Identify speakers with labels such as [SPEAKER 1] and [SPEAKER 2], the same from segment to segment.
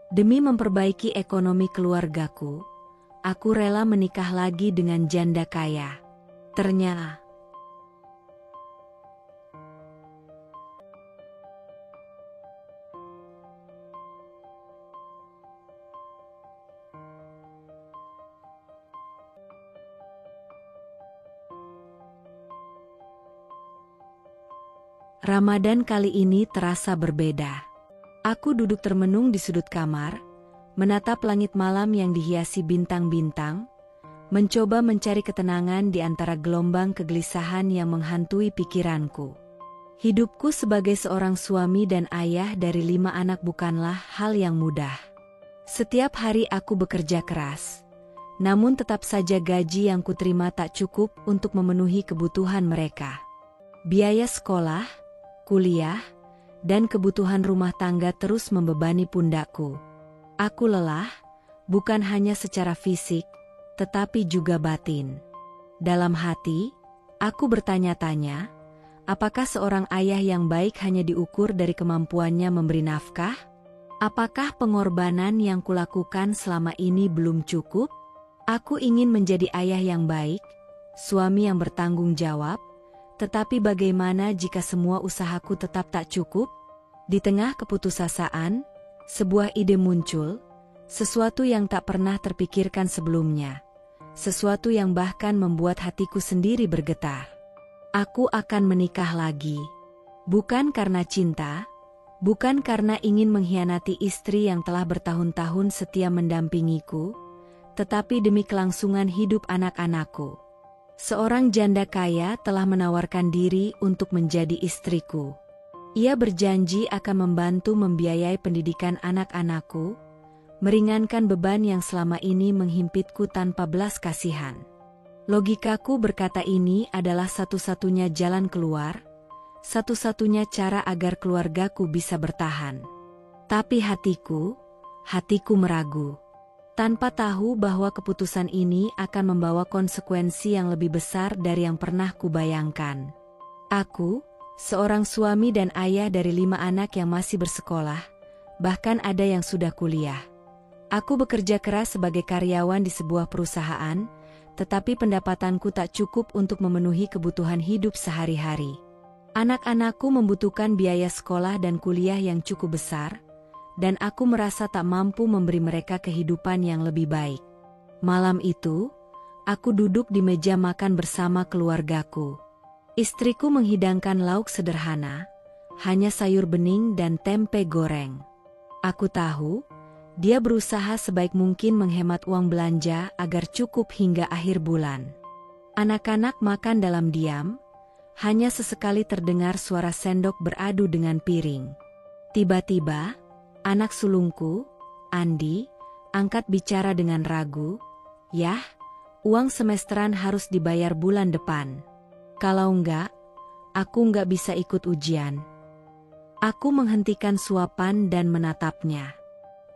[SPEAKER 1] Demi memperbaiki ekonomi keluargaku, aku rela menikah lagi dengan janda kaya. Ternyata Ramadan kali ini terasa berbeda. Aku duduk termenung di sudut kamar, menatap langit malam yang dihiasi bintang-bintang, mencoba mencari ketenangan di antara gelombang kegelisahan yang menghantui pikiranku. Hidupku sebagai seorang suami dan ayah dari 5 anak bukanlah hal yang mudah. Setiap hari aku bekerja keras, namun tetap saja gaji yang kuterima tak cukup untuk memenuhi kebutuhan mereka. Biaya sekolah, kuliah, dan kebutuhan rumah tangga terus membebani pundakku. Aku lelah, bukan hanya secara fisik, tetapi juga batin. Dalam hati, aku bertanya-tanya, apakah seorang ayah yang baik hanya diukur dari kemampuannya memberi nafkah? Apakah pengorbanan yang kulakukan selama ini belum cukup? Aku ingin menjadi ayah yang baik, suami yang bertanggung jawab, tetapi bagaimana jika semua usahaku tetap tak cukup? Di tengah keputusasaan, sebuah ide muncul, sesuatu yang tak pernah terpikirkan sebelumnya, sesuatu yang bahkan membuat hatiku sendiri bergetar. Aku akan menikah lagi. Bukan karena cinta, bukan karena ingin mengkhianati istri yang telah bertahun-tahun setia mendampingiku, tetapi demi kelangsungan hidup anak-anakku. Seorang janda kaya telah menawarkan diri untuk menjadi istriku. Ia berjanji akan membantu membiayai pendidikan anak-anakku, meringankan beban yang selama ini menghimpitku tanpa belas kasihan. Logikaku berkata ini adalah satu-satunya jalan keluar, satu-satunya cara agar keluargaku bisa bertahan. Tapi hatiku meragu. Tanpa tahu bahwa keputusan ini akan membawa konsekuensi yang lebih besar dari yang pernah kubayangkan. Aku, seorang suami dan ayah dari 5 anak yang masih bersekolah, bahkan ada yang sudah kuliah. Aku bekerja keras sebagai karyawan di sebuah perusahaan, tetapi pendapatanku tak cukup untuk memenuhi kebutuhan hidup sehari-hari. Anak-anakku membutuhkan biaya sekolah dan kuliah yang cukup besar, dan aku merasa tak mampu memberi mereka kehidupan yang lebih baik. Malam itu, aku duduk di meja makan bersama keluargaku. Istriku menghidangkan lauk sederhana, hanya sayur bening dan tempe goreng. Aku tahu, dia berusaha sebaik mungkin menghemat uang belanja agar cukup hingga akhir bulan. Anak-anak makan dalam diam, hanya sesekali terdengar suara sendok beradu dengan piring. Tiba-tiba, anak sulungku, Andi, angkat bicara dengan ragu, "Yah, uang semesteran harus dibayar bulan depan. Kalau enggak, aku enggak bisa ikut ujian." Aku menghentikan suapan dan menatapnya.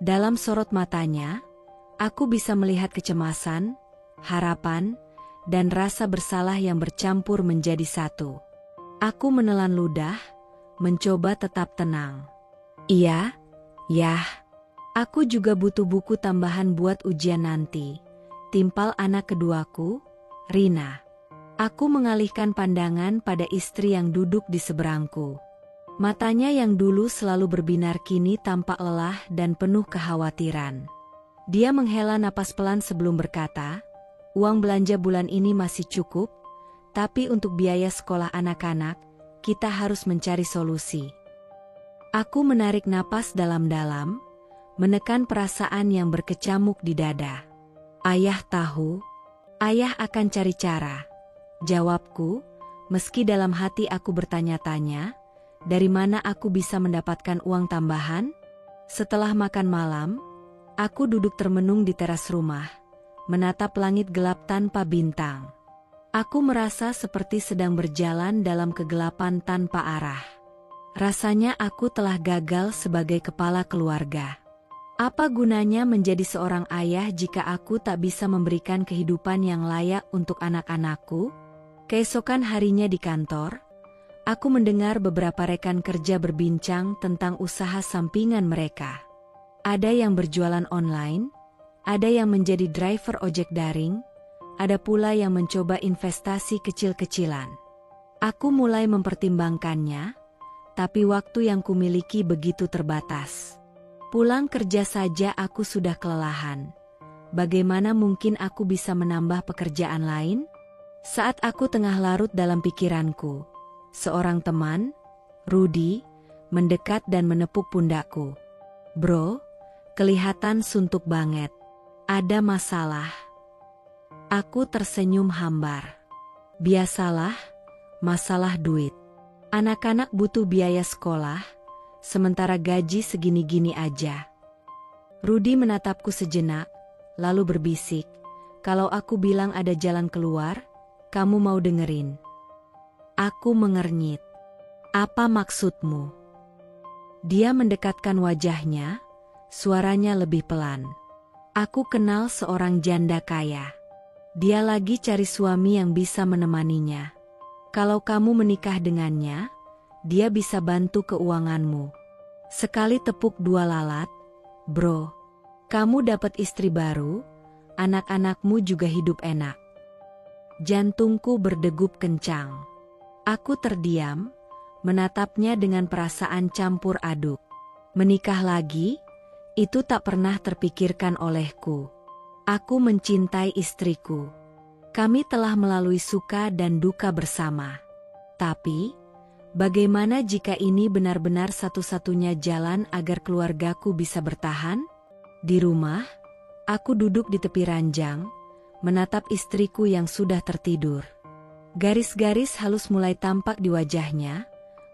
[SPEAKER 1] Dalam sorot matanya, aku bisa melihat kecemasan, harapan, dan rasa bersalah yang bercampur menjadi satu. Aku menelan ludah, mencoba tetap tenang. "Iya, yah, aku juga butuh buku tambahan buat ujian nanti," timpal anak keduaku, Rina. Aku mengalihkan pandangan pada istri yang duduk di seberangku. Matanya yang dulu selalu berbinar kini tampak lelah dan penuh kekhawatiran. Dia menghela napas pelan sebelum berkata, "Uang belanja bulan ini masih cukup, tapi untuk biaya sekolah anak-anak, kita harus mencari solusi." Aku menarik napas dalam-dalam, menekan perasaan yang berkecamuk di dada. "Ayah tahu, ayah akan cari cara," jawabku, meski dalam hati aku bertanya-tanya, dari mana aku bisa mendapatkan uang tambahan? Setelah makan malam, aku duduk termenung di teras rumah, menatap langit gelap tanpa bintang. Aku merasa seperti sedang berjalan dalam kegelapan tanpa arah. Rasanya aku telah gagal sebagai kepala keluarga. Apa gunanya menjadi seorang ayah jika aku tak bisa memberikan kehidupan yang layak untuk anak-anakku? Keesokan harinya di kantor, aku mendengar beberapa rekan kerja berbincang tentang usaha sampingan mereka. Ada yang berjualan online, ada yang menjadi driver ojek daring, ada pula yang mencoba investasi kecil-kecilan. Aku mulai mempertimbangkannya, tapi waktu yang kumiliki begitu terbatas. Pulang kerja saja aku sudah kelelahan. Bagaimana mungkin aku bisa menambah pekerjaan lain? Saat aku tengah larut dalam pikiranku, seorang teman, Rudy, mendekat dan menepuk pundakku. "Bro, kelihatan suntuk banget. Ada masalah?" Aku tersenyum hambar. "Biasalah, masalah duit. Anak-anak butuh biaya sekolah, sementara gaji segini-gini aja." Rudy menatapku sejenak, lalu berbisik, "Kalau aku bilang ada jalan keluar, kamu mau dengerin?" Aku mengernyit. "Apa maksudmu?" Dia mendekatkan wajahnya, suaranya lebih pelan. "Aku kenal seorang janda kaya. Dia lagi cari suami yang bisa menemaninya. Kalau kamu menikah dengannya, dia bisa bantu keuanganmu. Sekali tepuk dua lalat, bro. Kamu dapat istri baru, anak-anakmu juga hidup enak." Jantungku berdegup kencang. Aku terdiam, menatapnya dengan perasaan campur aduk. Menikah lagi? Itu tak pernah terpikirkan olehku. Aku mencintai istriku. Kami telah melalui suka dan duka bersama. Tapi, bagaimana jika ini benar-benar satu-satunya jalan agar keluargaku bisa bertahan? Di rumah, aku duduk di tepi ranjang, menatap istriku yang sudah tertidur. Garis-garis halus mulai tampak di wajahnya,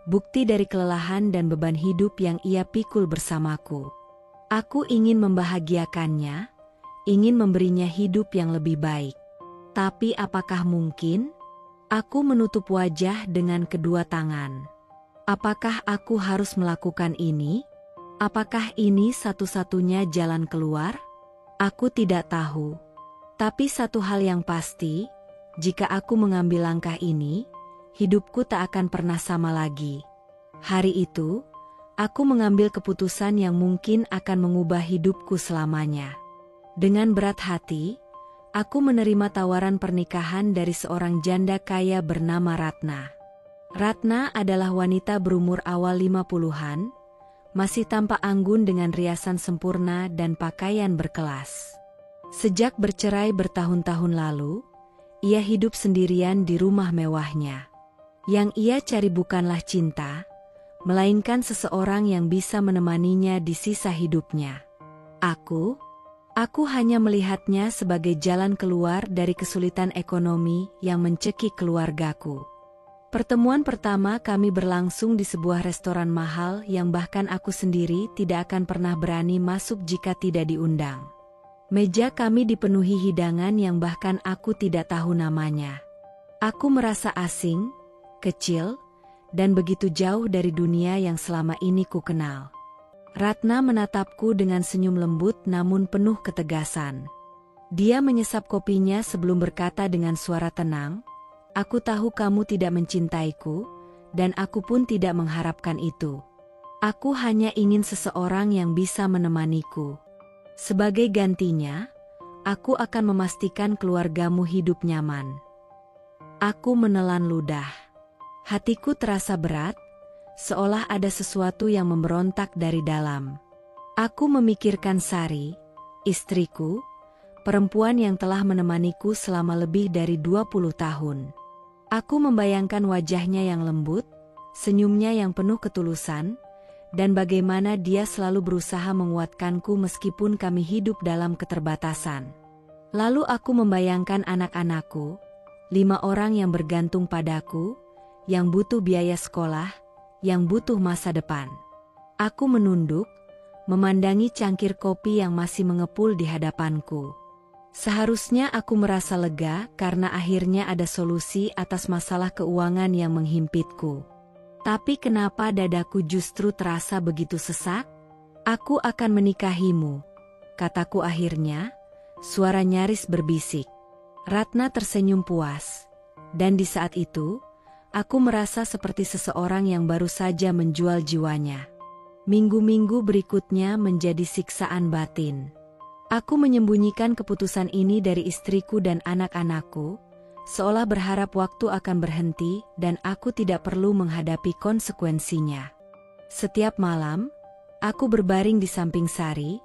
[SPEAKER 1] bukti dari kelelahan dan beban hidup yang ia pikul bersamaku. Aku ingin membahagiakannya, ingin memberinya hidup yang lebih baik. Tapi apakah mungkin? Aku menutup wajah dengan kedua tangan. Apakah aku harus melakukan ini? Apakah ini satu-satunya jalan keluar? Aku tidak tahu. Tapi satu hal yang pasti, jika aku mengambil langkah ini, hidupku tak akan pernah sama lagi. Hari itu, aku mengambil keputusan yang mungkin akan mengubah hidupku selamanya. Dengan berat hati, aku menerima tawaran pernikahan dari seorang janda kaya bernama Ratna. Ratna adalah wanita berumur awal 50-an, masih tampak anggun dengan riasan sempurna dan pakaian berkelas. Sejak bercerai bertahun-tahun lalu, ia hidup sendirian di rumah mewahnya. Yang ia cari bukanlah cinta, melainkan seseorang yang bisa menemaninya di sisa hidupnya. Aku hanya melihatnya sebagai jalan keluar dari kesulitan ekonomi yang mencekik keluargaku. Pertemuan pertama kami berlangsung di sebuah restoran mahal yang bahkan aku sendiri tidak akan pernah berani masuk jika tidak diundang. Meja kami dipenuhi hidangan yang bahkan aku tidak tahu namanya. Aku merasa asing, kecil, dan begitu jauh dari dunia yang selama ini ku kenal. Ratna menatapku dengan senyum lembut namun penuh ketegasan. Dia menyesap kopinya sebelum berkata dengan suara tenang, "Aku tahu kamu tidak mencintaiku, dan aku pun tidak mengharapkan itu. Aku hanya ingin seseorang yang bisa menemaniku. Sebagai gantinya, aku akan memastikan keluargamu hidup nyaman." Aku menelan ludah. Hatiku terasa berat, seolah ada sesuatu yang memberontak dari dalam. Aku memikirkan Sari, istriku, perempuan yang telah menemaniku selama lebih dari 20 tahun. Aku membayangkan wajahnya yang lembut, senyumnya yang penuh ketulusan, dan bagaimana dia selalu berusaha menguatkanku meskipun kami hidup dalam keterbatasan. Lalu aku membayangkan anak-anakku, 5 orang yang bergantung padaku, yang butuh biaya sekolah, yang butuh masa depan. Aku menunduk, memandangi cangkir kopi yang masih mengepul di hadapanku. Seharusnya aku merasa lega karena akhirnya ada solusi atas masalah keuangan yang menghimpitku. Tapi kenapa dadaku justru terasa begitu sesak? "Aku akan menikahimu," kataku akhirnya, suara nyaris berbisik. Ratna tersenyum puas. Dan di saat itu, aku merasa seperti seseorang yang baru saja menjual jiwanya. Minggu-minggu berikutnya menjadi siksaan batin. Aku menyembunyikan keputusan ini dari istriku dan anak-anakku, seolah berharap waktu akan berhenti dan aku tidak perlu menghadapi konsekuensinya. Setiap malam, aku berbaring di samping Sari,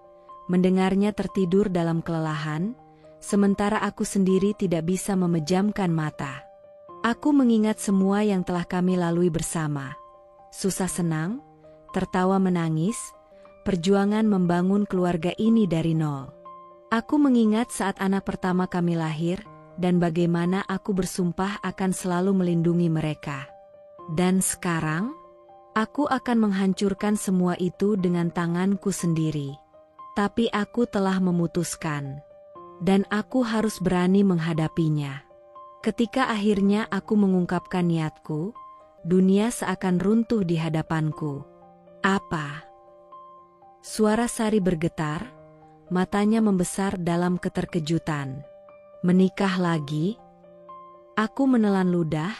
[SPEAKER 1] mendengarnya tertidur dalam kelelahan, sementara aku sendiri tidak bisa memejamkan mata. Aku mengingat semua yang telah kami lalui bersama. Susah senang, tertawa menangis, perjuangan membangun keluarga ini dari nol. Aku mengingat saat anak pertama kami lahir, dan bagaimana aku bersumpah akan selalu melindungi mereka. Dan sekarang, aku akan menghancurkan semua itu dengan tanganku sendiri. Tapi aku telah memutuskan. Dan aku harus berani menghadapinya. Ketika akhirnya aku mengungkapkan niatku, dunia seakan runtuh di hadapanku. Apa? Suara Sari bergetar, matanya membesar dalam keterkejutan. Menikah lagi? Aku menelan ludah,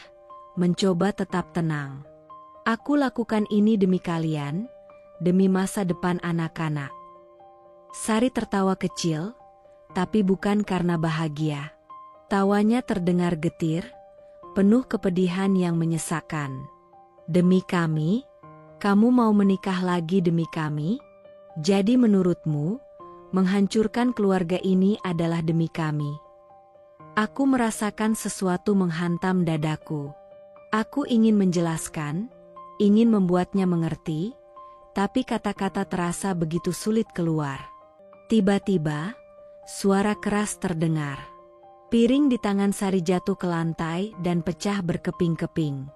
[SPEAKER 1] mencoba tetap tenang. Aku lakukan ini demi kalian, demi masa depan anak-anak. Sari tertawa kecil, tapi bukan karena bahagia. Tawanya terdengar getir, penuh kepedihan yang menyesakkan. Demi kami? Kamu mau menikah lagi demi kami? Jadi menurutmu, menghancurkan keluarga ini adalah demi kami? Aku merasakan sesuatu menghantam dadaku. Aku ingin menjelaskan, ingin membuatnya mengerti, tapi kata-kata terasa begitu sulit keluar. Tiba-tiba, suara keras terdengar. Piring di tangan Sari jatuh ke lantai dan pecah berkeping-keping.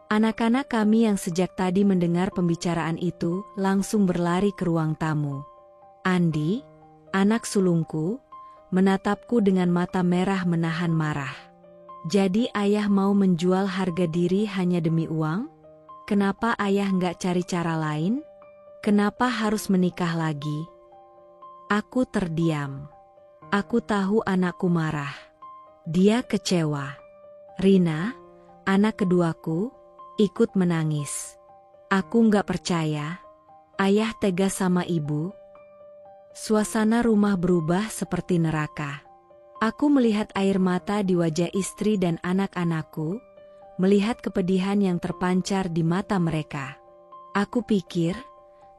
[SPEAKER 1] Anak-anak kami yang sejak tadi mendengar pembicaraan itu langsung berlari ke ruang tamu. Andi, anak sulungku, menatapku dengan mata merah menahan marah. Jadi ayah mau menjual harga diri hanya demi uang? Kenapa ayah nggak cari cara lain? Kenapa harus menikah lagi? Aku terdiam. Aku tahu anakku marah. Dia kecewa. Rina, anak keduaku, ikut menangis. Aku nggak percaya. Ayah tega sama ibu. Suasana rumah berubah seperti neraka. Aku melihat air mata di wajah istri dan anak-anakku, melihat kepedihan yang terpancar di mata mereka. Aku pikir,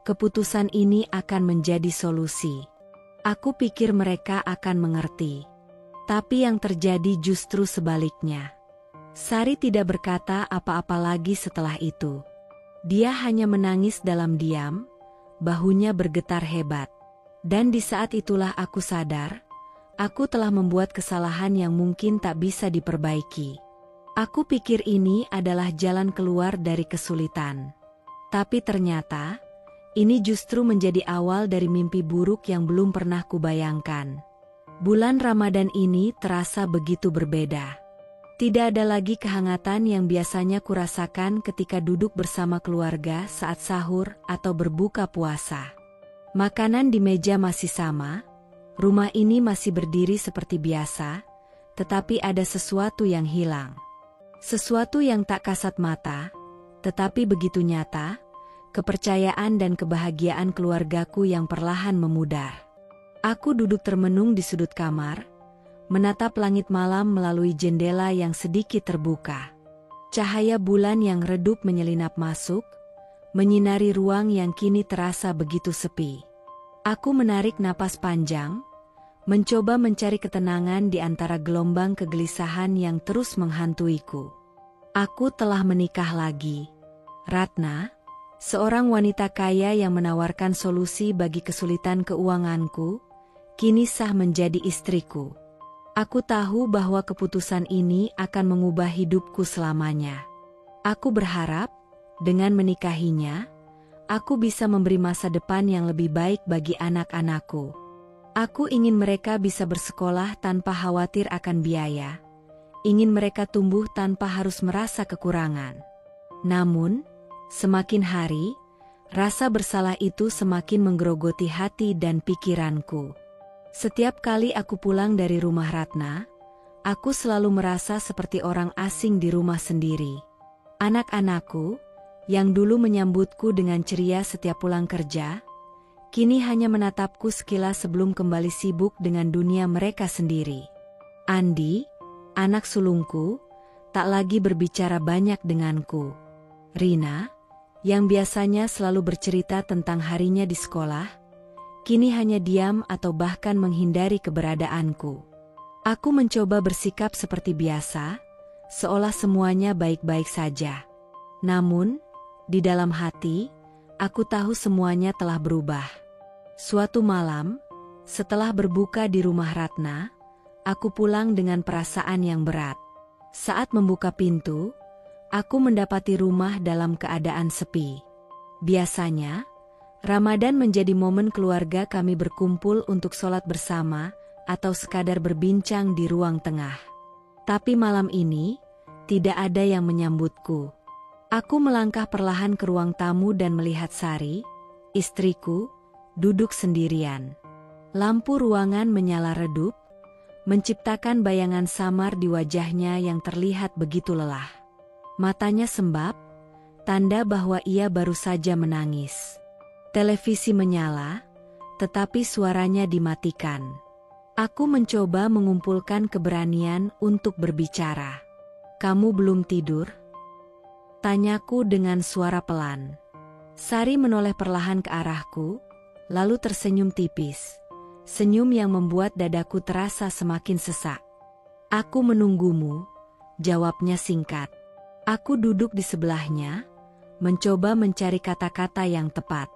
[SPEAKER 1] keputusan ini akan menjadi solusi. Aku pikir mereka akan mengerti. Tapi yang terjadi justru sebaliknya. Sari tidak berkata apa-apa lagi setelah itu. Dia hanya menangis dalam diam, bahunya bergetar hebat. Dan di saat itulah aku sadar, aku telah membuat kesalahan yang mungkin tak bisa diperbaiki. Aku pikir ini adalah jalan keluar dari kesulitan. Tapi ternyata, ini justru menjadi awal dari mimpi buruk yang belum pernah kubayangkan. Bulan Ramadan ini terasa begitu berbeda. Tidak ada lagi kehangatan yang biasanya kurasakan ketika duduk bersama keluarga saat sahur atau berbuka puasa. Makanan di meja masih sama, rumah ini masih berdiri seperti biasa, tetapi ada sesuatu yang hilang. Sesuatu yang tak kasat mata, tetapi begitu nyata, kepercayaan dan kebahagiaan keluargaku yang perlahan memudar. Aku duduk termenung di sudut kamar, menatap langit malam melalui jendela yang sedikit terbuka. Cahaya bulan yang redup menyelinap masuk, menyinari ruang yang kini terasa begitu sepi. Aku menarik napas panjang, mencoba mencari ketenangan di antara gelombang kegelisahan yang terus menghantuiku. Aku telah menikah lagi. Ratna, seorang wanita kaya yang menawarkan solusi bagi kesulitan keuanganku, kini sah menjadi istriku. Aku tahu bahwa keputusan ini akan mengubah hidupku selamanya. Aku berharap, dengan menikahinya, aku bisa memberi masa depan yang lebih baik bagi anak-anakku. Aku ingin mereka bisa bersekolah tanpa khawatir akan biaya. Ingin mereka tumbuh tanpa harus merasa kekurangan. Namun, semakin hari, rasa bersalah itu semakin menggerogoti hati dan pikiranku. Setiap kali aku pulang dari rumah Ratna, aku selalu merasa seperti orang asing di rumah sendiri. Anak-anakku, yang dulu menyambutku dengan ceria setiap pulang kerja, kini hanya menatapku sekilas sebelum kembali sibuk dengan dunia mereka sendiri. Andi, anak sulungku, tak lagi berbicara banyak denganku. Rina, yang biasanya selalu bercerita tentang harinya di sekolah, kini hanya diam atau bahkan menghindari keberadaanku. Aku mencoba bersikap seperti biasa, seolah semuanya baik-baik saja. Namun, di dalam hati, aku tahu semuanya telah berubah. Suatu malam, setelah berbuka di rumah Ratna, aku pulang dengan perasaan yang berat. Saat membuka pintu, aku mendapati rumah dalam keadaan sepi. Biasanya, Ramadan menjadi momen keluarga kami berkumpul untuk sholat bersama atau sekadar berbincang di ruang tengah. Tapi malam ini, tidak ada yang menyambutku. Aku melangkah perlahan ke ruang tamu dan melihat Sari, istriku, duduk sendirian. Lampu ruangan menyala redup, menciptakan bayangan samar di wajahnya yang terlihat begitu lelah. Matanya sembab, tanda bahwa ia baru saja menangis. Televisi menyala, tetapi suaranya dimatikan. Aku mencoba mengumpulkan keberanian untuk berbicara. "Kamu belum tidur?" tanyaku dengan suara pelan. Sari menoleh perlahan ke arahku, lalu tersenyum tipis. Senyum yang membuat dadaku terasa semakin sesak. "Aku menunggumu," jawabnya singkat. Aku duduk di sebelahnya, mencoba mencari kata-kata yang tepat.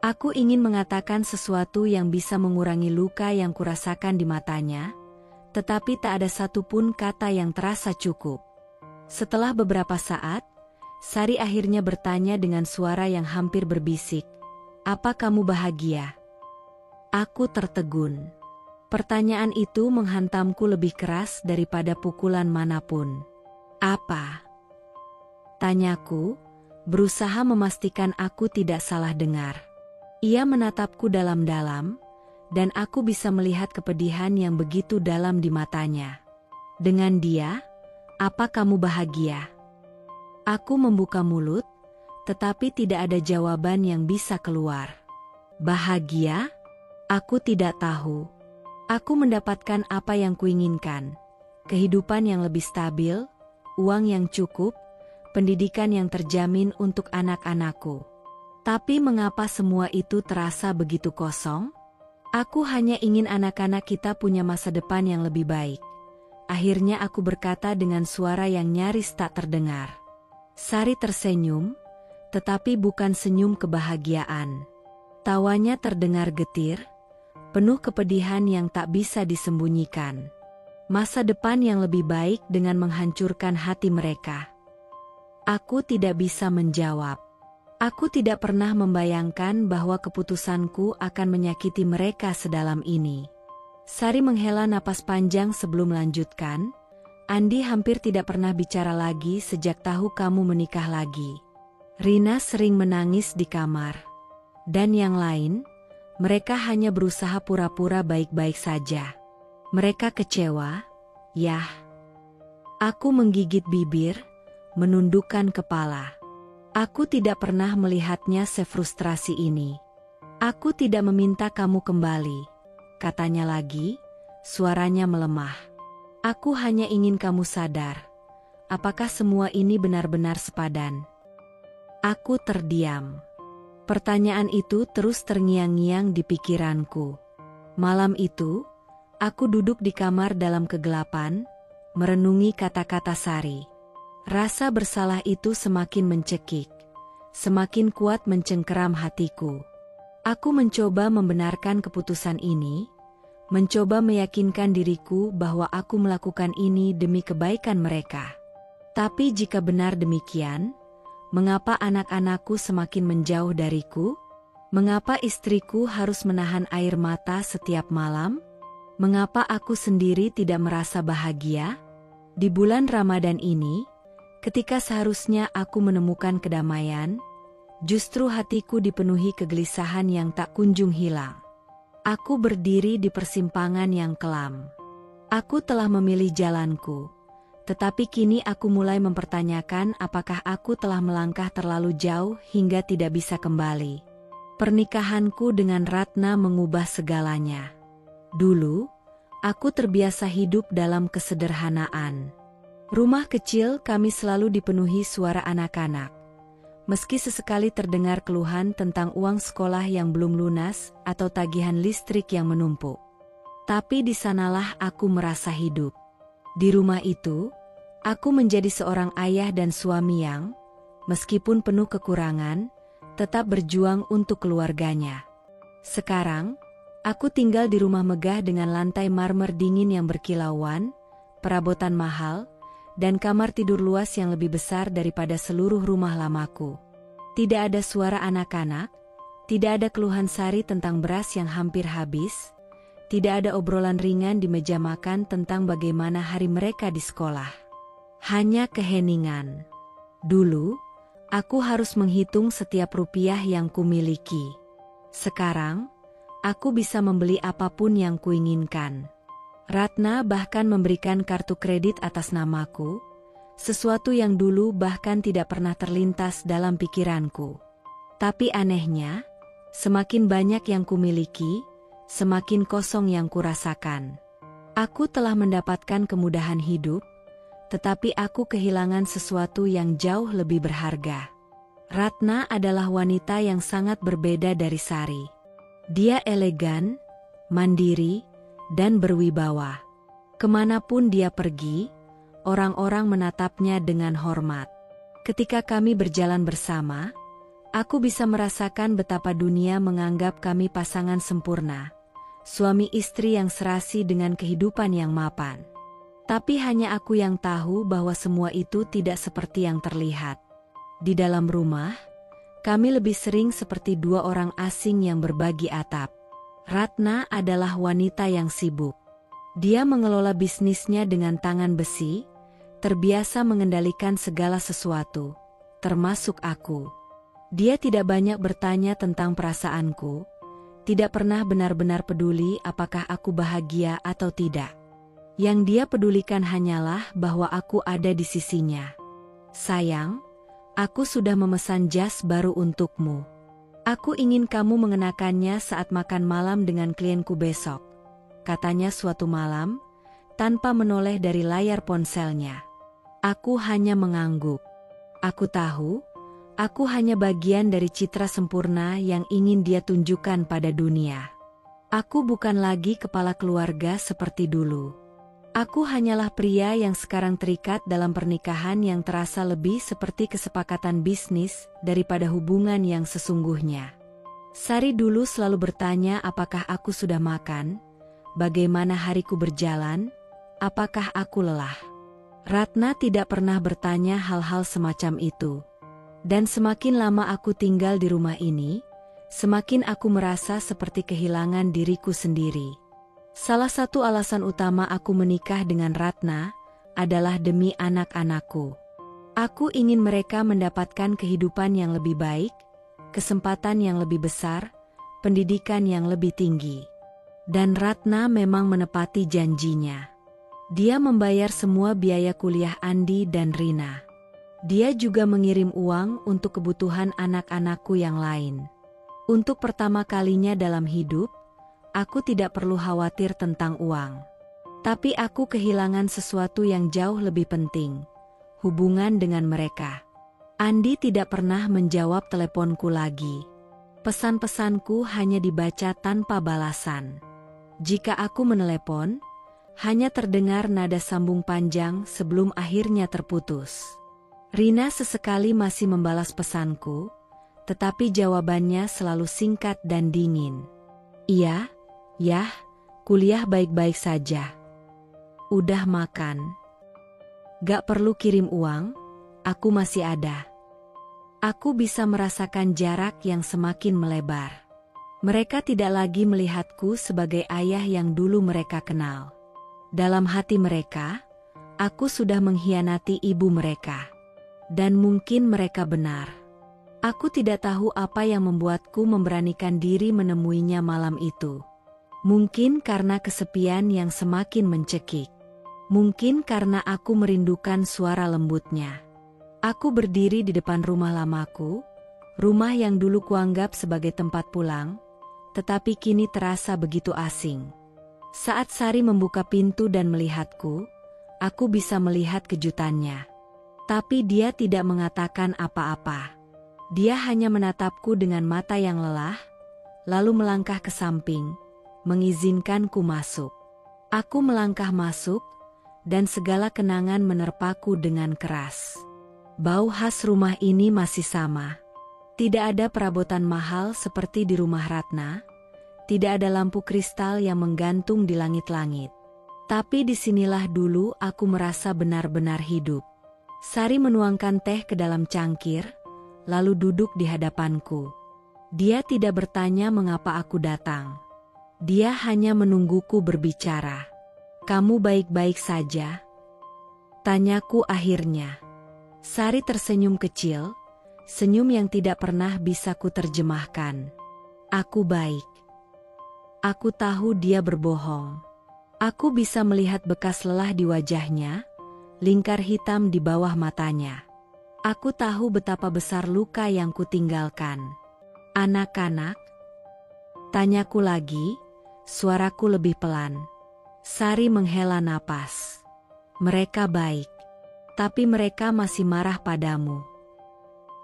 [SPEAKER 1] Aku ingin mengatakan sesuatu yang bisa mengurangi luka yang kurasakan di matanya, tetapi tak ada satupun kata yang terasa cukup. Setelah beberapa saat, Sari akhirnya bertanya dengan suara yang hampir berbisik, "Apa kamu bahagia?" Aku tertegun. Pertanyaan itu menghantamku lebih keras daripada pukulan manapun. "Apa?" tanyaku, berusaha memastikan aku tidak salah dengar. Ia menatapku dalam-dalam, dan aku bisa melihat kepedihan yang begitu dalam di matanya. "Dengan dia, apa kamu bahagia?" Aku membuka mulut, tetapi tidak ada jawaban yang bisa keluar. Bahagia? Aku tidak tahu. Aku mendapatkan apa yang kuinginkan. Kehidupan yang lebih stabil, uang yang cukup, pendidikan yang terjamin untuk anak-anakku. Tapi mengapa semua itu terasa begitu kosong? Aku hanya ingin anak-anak kita punya masa depan yang lebih baik. Akhirnya aku berkata dengan suara yang nyaris tak terdengar. Sari tersenyum, tetapi bukan senyum kebahagiaan. Tawanya terdengar getir, penuh kepedihan yang tak bisa disembunyikan. Masa depan yang lebih baik dengan menghancurkan hati mereka. Aku tidak bisa menjawab. Aku tidak pernah membayangkan bahwa keputusanku akan menyakiti mereka sedalam ini. Sari menghela napas panjang sebelum melanjutkan. "Andi hampir tidak pernah bicara lagi sejak tahu kamu menikah lagi. Rina sering menangis di kamar. Dan yang lain, mereka hanya berusaha pura-pura baik-baik saja. Mereka kecewa, yah." Aku menggigit bibir, menundukkan kepala. Aku tidak pernah melihatnya sefrustrasi ini. "Aku tidak meminta kamu kembali," katanya lagi, suaranya melemah. "Aku hanya ingin kamu sadar. Apakah semua ini benar-benar sepadan?" Aku terdiam. Pertanyaan itu terus terngiang-ngiang di pikiranku. Malam itu, aku duduk di kamar dalam kegelapan, merenungi kata-kata Sari. Rasa bersalah itu semakin mencekik, semakin kuat mencengkeram hatiku. Aku mencoba membenarkan keputusan ini, mencoba meyakinkan diriku bahwa aku melakukan ini demi kebaikan mereka. Tapi jika benar demikian, mengapa anak-anakku semakin menjauh dariku? Mengapa istriku harus menahan air mata setiap malam? Mengapa aku sendiri tidak merasa bahagia? Di bulan Ramadan ini, ketika seharusnya aku menemukan kedamaian, justru hatiku dipenuhi kegelisahan yang tak kunjung hilang. Aku berdiri di persimpangan yang kelam. Aku telah memilih jalanku, Tetapi kini aku mulai mempertanyakan apakah aku telah melangkah terlalu jauh hingga tidak bisa kembali. Pernikahanku dengan Ratna mengubah segalanya. Dulu, aku terbiasa hidup dalam kesederhanaan. Rumah kecil kami selalu dipenuhi suara anak-anak. Meski sesekali terdengar keluhan tentang uang sekolah yang belum lunas atau tagihan listrik yang menumpuk. Tapi di sanalah aku merasa hidup. Di rumah itu, aku menjadi seorang ayah dan suami yang, meskipun penuh kekurangan, tetap berjuang untuk keluarganya. Sekarang, aku tinggal di rumah megah dengan lantai marmer dingin yang berkilauan, perabotan mahal, dan kamar tidur luas yang lebih besar daripada seluruh rumah lamaku. Tidak ada suara anak-anak, tidak ada keluhan Sari tentang beras yang hampir habis, tidak ada obrolan ringan di meja makan tentang bagaimana hari mereka di sekolah. Hanya keheningan. Dulu, aku harus menghitung setiap rupiah yang kumiliki. Sekarang, aku bisa membeli apapun yang kuinginkan. Ratna bahkan memberikan kartu kredit atas namaku, sesuatu yang dulu bahkan tidak pernah terlintas dalam pikiranku. Tapi anehnya, semakin banyak yang kumiliki, semakin kosong yang kurasakan. Aku telah mendapatkan kemudahan hidup, tetapi aku kehilangan sesuatu yang jauh lebih berharga. Ratna adalah wanita yang sangat berbeda dari Sari. Dia elegan, mandiri, dan berwibawa. Kemanapun dia pergi, orang-orang menatapnya dengan hormat. Ketika kami berjalan bersama, aku bisa merasakan betapa dunia menganggap kami pasangan sempurna, suami istri yang serasi dengan kehidupan yang mapan. Tapi hanya aku yang tahu bahwa semua itu tidak seperti yang terlihat. Di dalam rumah, kami lebih sering seperti dua orang asing yang berbagi atap. Ratna adalah wanita yang sibuk. Dia mengelola bisnisnya dengan tangan besi, terbiasa mengendalikan segala sesuatu, termasuk aku. Dia tidak banyak bertanya tentang perasaanku, tidak pernah benar-benar peduli apakah aku bahagia atau tidak. Yang dia pedulikan hanyalah bahwa aku ada di sisinya. Sayang, aku sudah memesan jas baru untukmu. Aku ingin kamu mengenakannya saat makan malam dengan klienku besok, katanya suatu malam, tanpa menoleh dari layar ponselnya. Aku hanya mengangguk. Aku tahu, aku hanya bagian dari citra sempurna yang ingin dia tunjukkan pada dunia. Aku bukan lagi kepala keluarga seperti dulu. Aku hanyalah pria yang sekarang terikat dalam pernikahan yang terasa lebih seperti kesepakatan bisnis daripada hubungan yang sesungguhnya. Sari dulu selalu bertanya apakah aku sudah makan, bagaimana hariku berjalan, apakah aku lelah. Ratna tidak pernah bertanya hal-hal semacam itu. Dan semakin lama aku tinggal di rumah ini, semakin aku merasa seperti kehilangan diriku sendiri. Salah satu alasan utama aku menikah dengan Ratna adalah demi anak-anakku. Aku ingin mereka mendapatkan kehidupan yang lebih baik, kesempatan yang lebih besar, pendidikan yang lebih tinggi. Dan Ratna memang menepati janjinya. Dia membayar semua biaya kuliah Andi dan Rina. Dia juga mengirim uang untuk kebutuhan anak-anakku yang lain. Untuk pertama kalinya dalam hidup, aku tidak perlu khawatir tentang uang. Tapi aku kehilangan sesuatu yang jauh lebih penting, hubungan dengan mereka. Andi tidak pernah menjawab teleponku lagi. Pesan-pesanku hanya dibaca tanpa balasan. Jika aku menelepon, hanya terdengar nada sambung panjang sebelum akhirnya terputus. Rina sesekali masih membalas pesanku, tetapi jawabannya selalu singkat dan dingin. Iya, yah, kuliah baik-baik saja. Udah makan. Gak perlu kirim uang, aku masih ada. Aku bisa merasakan jarak yang semakin melebar. Mereka tidak lagi melihatku sebagai ayah yang dulu mereka kenal. Dalam hati mereka, aku sudah mengkhianati ibu mereka. Dan mungkin mereka benar. Aku tidak tahu apa yang membuatku memberanikan diri menemuinya malam itu. Mungkin karena kesepian yang semakin mencekik. Mungkin karena aku merindukan suara lembutnya. Aku berdiri di depan rumah lamaku, rumah yang dulu kuanggap sebagai tempat pulang, tetapi kini terasa begitu asing. Saat Sari membuka pintu dan melihatku, aku bisa melihat kejutannya. Tapi dia tidak mengatakan apa-apa. Dia hanya menatapku dengan mata yang lelah, lalu melangkah ke samping, mengizinkanku masuk. Aku melangkah masuk, dan segala kenangan menerpaku dengan keras. Bau khas rumah ini masih sama. Tidak ada perabotan mahal seperti di rumah Ratna, tidak ada lampu kristal yang menggantung di langit-langit. Tapi disinilah dulu aku merasa benar-benar hidup. Sari menuangkan teh ke dalam cangkir, lalu duduk di hadapanku. Dia tidak bertanya mengapa aku datang. Dia hanya menungguku berbicara. "Kamu baik-baik saja?" tanyaku akhirnya. Sari tersenyum kecil, senyum yang tidak pernah bisa kuterjemahkan. "Aku baik." Aku tahu dia berbohong. Aku bisa melihat bekas lelah di wajahnya, lingkar hitam di bawah matanya. Aku tahu betapa besar luka yang kutinggalkan. "Anak-anak?" tanyaku lagi, suaraku lebih pelan. Sari menghela napas. "Mereka baik, tapi mereka masih marah padamu."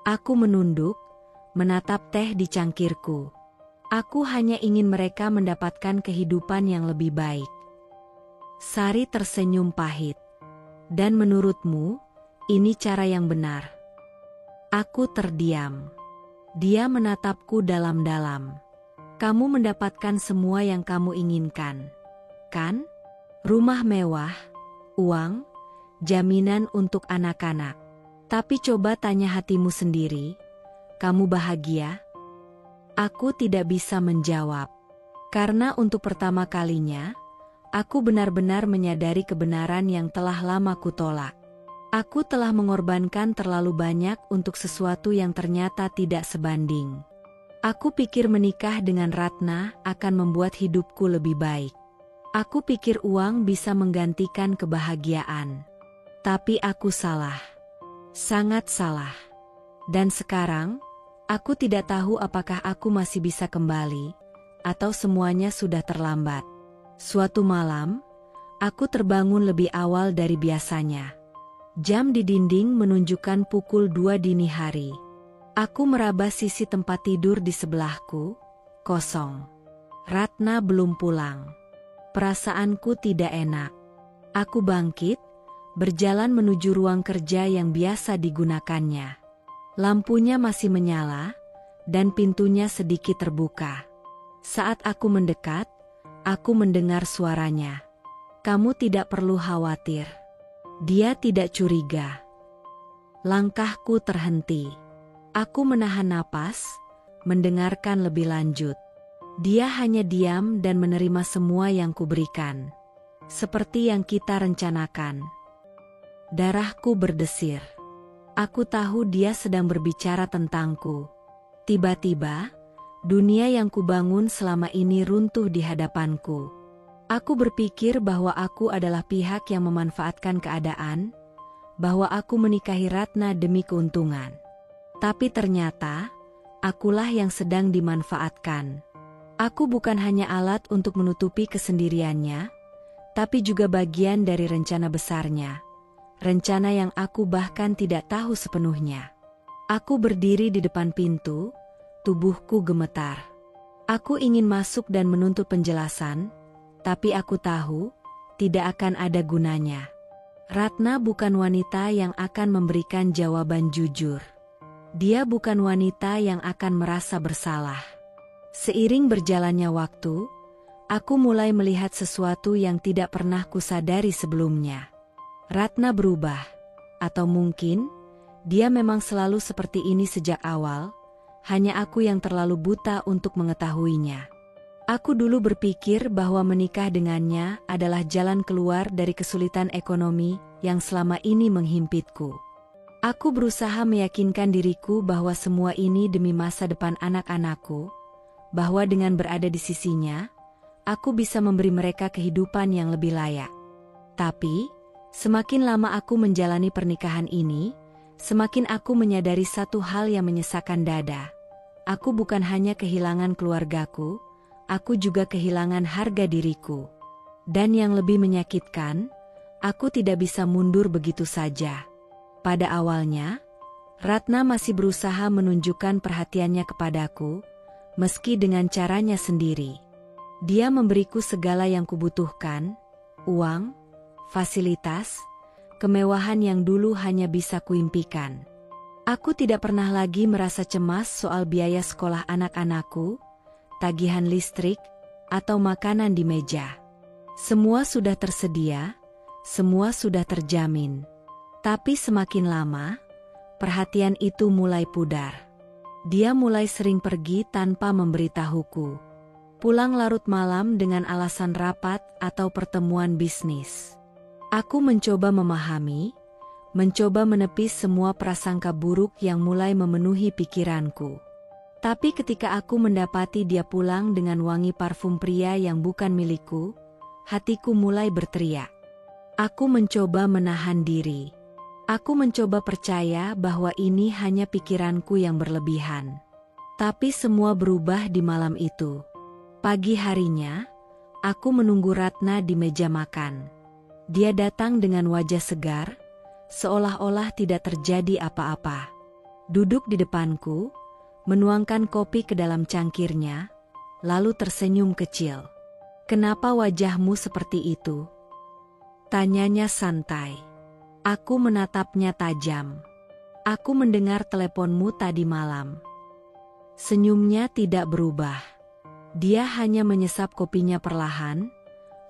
[SPEAKER 1] Aku menunduk, menatap teh di cangkirku. Aku hanya ingin mereka mendapatkan kehidupan yang lebih baik. Sari tersenyum pahit. "Dan menurutmu, ini cara yang benar?" Aku terdiam. Dia menatapku dalam-dalam. "Kamu mendapatkan semua yang kamu inginkan, kan? Rumah mewah, uang, jaminan untuk anak-anak. Tapi coba tanya hatimu sendiri, kamu bahagia?" Aku tidak bisa menjawab. Karena untuk pertama kalinya, aku benar-benar menyadari kebenaran yang telah lama kutolak. Aku telah mengorbankan terlalu banyak untuk sesuatu yang ternyata tidak sebanding. Aku pikir menikah dengan Ratna akan membuat hidupku lebih baik. Aku pikir uang bisa menggantikan kebahagiaan. Tapi aku salah. Sangat salah. Dan sekarang, aku tidak tahu apakah aku masih bisa kembali, atau semuanya sudah terlambat. Suatu malam, aku terbangun lebih awal dari biasanya. Jam di dinding menunjukkan pukul 2 dini hari. Aku meraba sisi tempat tidur di sebelahku, kosong. Ratna belum pulang. Perasaanku tidak enak. Aku bangkit, berjalan menuju ruang kerja yang biasa digunakannya. Lampunya masih menyala, dan pintunya sedikit terbuka. Saat aku mendekat, aku mendengar suaranya. "Kamu tidak perlu khawatir." Dia tidak curiga. Langkahku terhenti. Aku menahan napas, mendengarkan lebih lanjut. Dia hanya diam dan menerima semua yang kuberikan. Seperti yang kita rencanakan. Darahku berdesir. Aku tahu dia sedang berbicara tentangku. Tiba-tiba, dunia yang kubangun selama ini runtuh di hadapanku. Aku berpikir bahwa aku adalah pihak yang memanfaatkan keadaan, bahwa aku menikahi Ratna demi keuntungan. Tapi ternyata, akulah yang sedang dimanfaatkan. Aku bukan hanya alat untuk menutupi kesendiriannya, tapi juga bagian dari rencana besarnya. Rencana yang aku bahkan tidak tahu sepenuhnya. Aku berdiri di depan pintu, tubuhku gemetar. Aku ingin masuk dan menuntut penjelasan, tapi aku tahu, tidak akan ada gunanya. Ratna bukan wanita yang akan memberikan jawaban jujur. Dia bukan wanita yang akan merasa bersalah. Seiring berjalannya waktu, aku mulai melihat sesuatu yang tidak pernah kusadari sebelumnya. Ratna berubah, atau mungkin, dia memang selalu seperti ini sejak awal, hanya aku yang terlalu buta untuk mengetahuinya. Aku dulu berpikir bahwa menikah dengannya adalah jalan keluar dari kesulitan ekonomi yang selama ini menghimpitku. Aku berusaha meyakinkan diriku bahwa semua ini demi masa depan anak-anakku, bahwa dengan berada di sisinya, aku bisa memberi mereka kehidupan yang lebih layak. Tapi, semakin lama aku menjalani pernikahan ini, semakin aku menyadari satu hal yang menyesakkan dada. Aku bukan hanya kehilangan keluargaku, aku juga kehilangan harga diriku. Dan yang lebih menyakitkan, aku tidak bisa mundur begitu saja. Pada awalnya, Ratna masih berusaha menunjukkan perhatiannya kepadaku, meski dengan caranya sendiri. Dia memberiku segala yang kubutuhkan, uang, fasilitas, kemewahan yang dulu hanya bisa kuimpikan. Aku tidak pernah lagi merasa cemas soal biaya sekolah anak-anakku, tagihan listrik, atau makanan di meja. Semua sudah tersedia, semua sudah terjamin. Tapi semakin lama, perhatian itu mulai pudar. Dia mulai sering pergi tanpa memberitahuku. Pulang larut malam dengan alasan rapat atau pertemuan bisnis. Aku mencoba memahami, mencoba menepis semua prasangka buruk yang mulai memenuhi pikiranku. Tapi ketika aku mendapati dia pulang dengan wangi parfum pria yang bukan milikku, hatiku mulai berteriak. Aku mencoba menahan diri. Aku mencoba percaya bahwa ini hanya pikiranku yang berlebihan. Tapi semua berubah di malam itu. Pagi harinya, aku menunggu Ratna di meja makan. Dia datang dengan wajah segar, seolah-olah tidak terjadi apa-apa. Duduk di depanku, menuangkan kopi ke dalam cangkirnya, lalu tersenyum kecil. "Kenapa wajahmu seperti itu?" tanyanya santai. Aku menatapnya tajam. "Aku mendengar teleponmu tadi malam." Senyumnya tidak berubah. Dia hanya menyesap kopinya perlahan,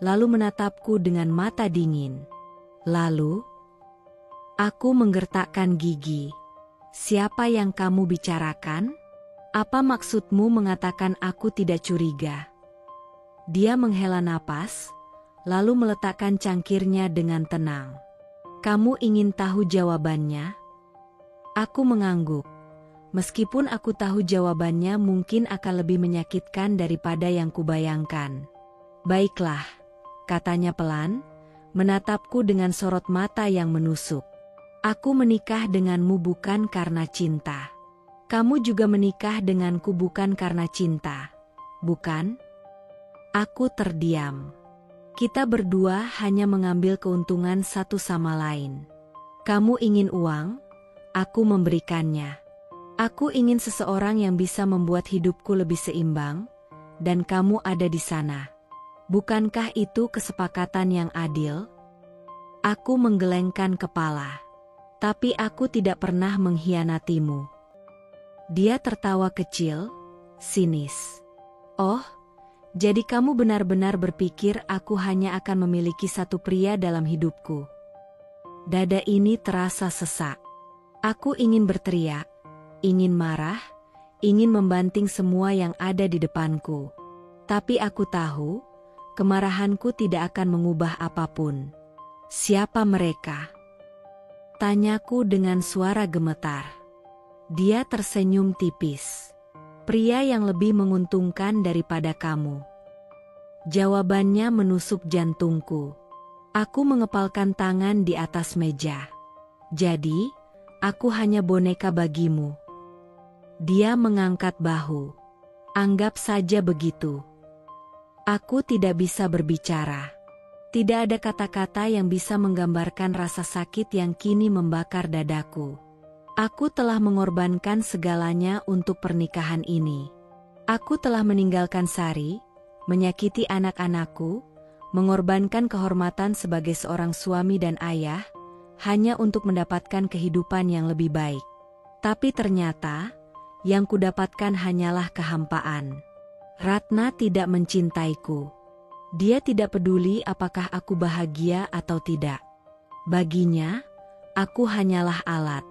[SPEAKER 1] lalu menatapku dengan mata dingin. Lalu, aku menggertakkan gigi. "Siapa yang kamu bicarakan? Apa maksudmu mengatakan aku tidak curiga?" Dia menghela napas, lalu meletakkan cangkirnya dengan tenang. "Kamu ingin tahu jawabannya?" Aku mengangguk. Meskipun aku tahu jawabannya mungkin akan lebih menyakitkan daripada yang kubayangkan. "Baiklah," katanya pelan, menatapku dengan sorot mata yang menusuk. "Aku menikah denganmu bukan karena cinta. Kamu juga menikah denganku bukan karena cinta, bukan?" Aku terdiam. Kita berdua hanya mengambil keuntungan satu sama lain. Kamu ingin uang, aku memberikannya. Aku ingin seseorang yang bisa membuat hidupku lebih seimbang, dan kamu ada di sana. Bukankah itu kesepakatan yang adil? Aku menggelengkan kepala. Tapi aku tidak pernah mengkhianatimu. Dia tertawa kecil, sinis. "Oh, jadi kamu benar-benar berpikir aku hanya akan memiliki satu pria dalam hidupku?" Dada ini terasa sesak. Aku ingin berteriak, ingin marah, ingin membanting semua yang ada di depanku. Tapi aku tahu, kemarahanku tidak akan mengubah apapun. "Siapa mereka?" tanyaku dengan suara gemetar. Dia tersenyum tipis. "Pria yang lebih menguntungkan daripada kamu." Jawabannya menusuk jantungku. Aku mengepalkan tangan di atas meja. "Jadi, aku hanya boneka bagimu." Dia mengangkat bahu. "Anggap saja begitu." Aku tidak bisa berbicara. Tidak ada kata-kata yang bisa menggambarkan rasa sakit yang kini membakar dadaku. Aku telah mengorbankan segalanya untuk pernikahan ini. Aku telah meninggalkan Sari, menyakiti anak-anakku, mengorbankan kehormatan sebagai seorang suami dan ayah, hanya untuk mendapatkan kehidupan yang lebih baik. Tapi ternyata, yang kudapatkan hanyalah kehampaan. Ratna tidak mencintaiku. Dia tidak peduli apakah aku bahagia atau tidak. Baginya, aku hanyalah alat.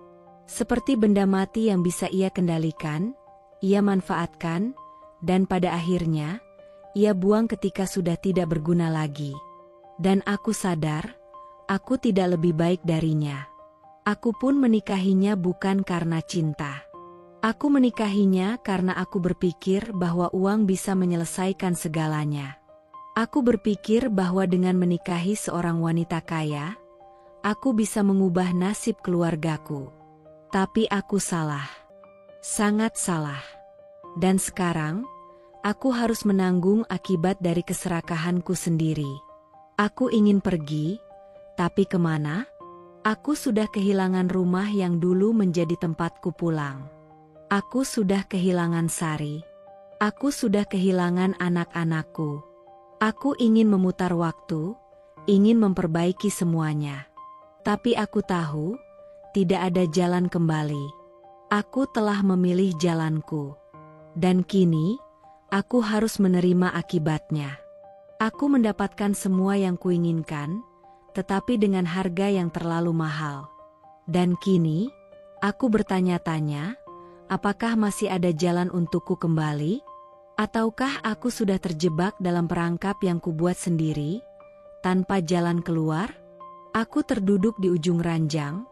[SPEAKER 1] Seperti benda mati yang bisa ia kendalikan, ia manfaatkan, dan pada akhirnya, ia buang ketika sudah tidak berguna lagi. Dan aku sadar, aku tidak lebih baik darinya. Aku pun menikahinya bukan karena cinta. Aku menikahinya karena aku berpikir bahwa uang bisa menyelesaikan segalanya. Aku berpikir bahwa dengan menikahi seorang wanita kaya, aku bisa mengubah nasib keluargaku. Tapi aku salah. Sangat salah. Dan sekarang, aku harus menanggung akibat dari keserakahanku sendiri. Aku ingin pergi, tapi kemana? Aku sudah kehilangan rumah yang dulu menjadi tempatku pulang. Aku sudah kehilangan Sari. Aku sudah kehilangan anak-anakku. Aku ingin memutar waktu, ingin memperbaiki semuanya. Tapi aku tahu, tidak ada jalan kembali. Aku telah memilih jalanku. Dan kini, aku harus menerima akibatnya. Aku mendapatkan semua yang kuinginkan, tetapi dengan harga yang terlalu mahal. Dan kini, aku bertanya-tanya, apakah masih ada jalan untukku kembali? Ataukah aku sudah terjebak dalam perangkap yang kubuat sendiri, tanpa jalan keluar? Aku terduduk di ujung ranjang,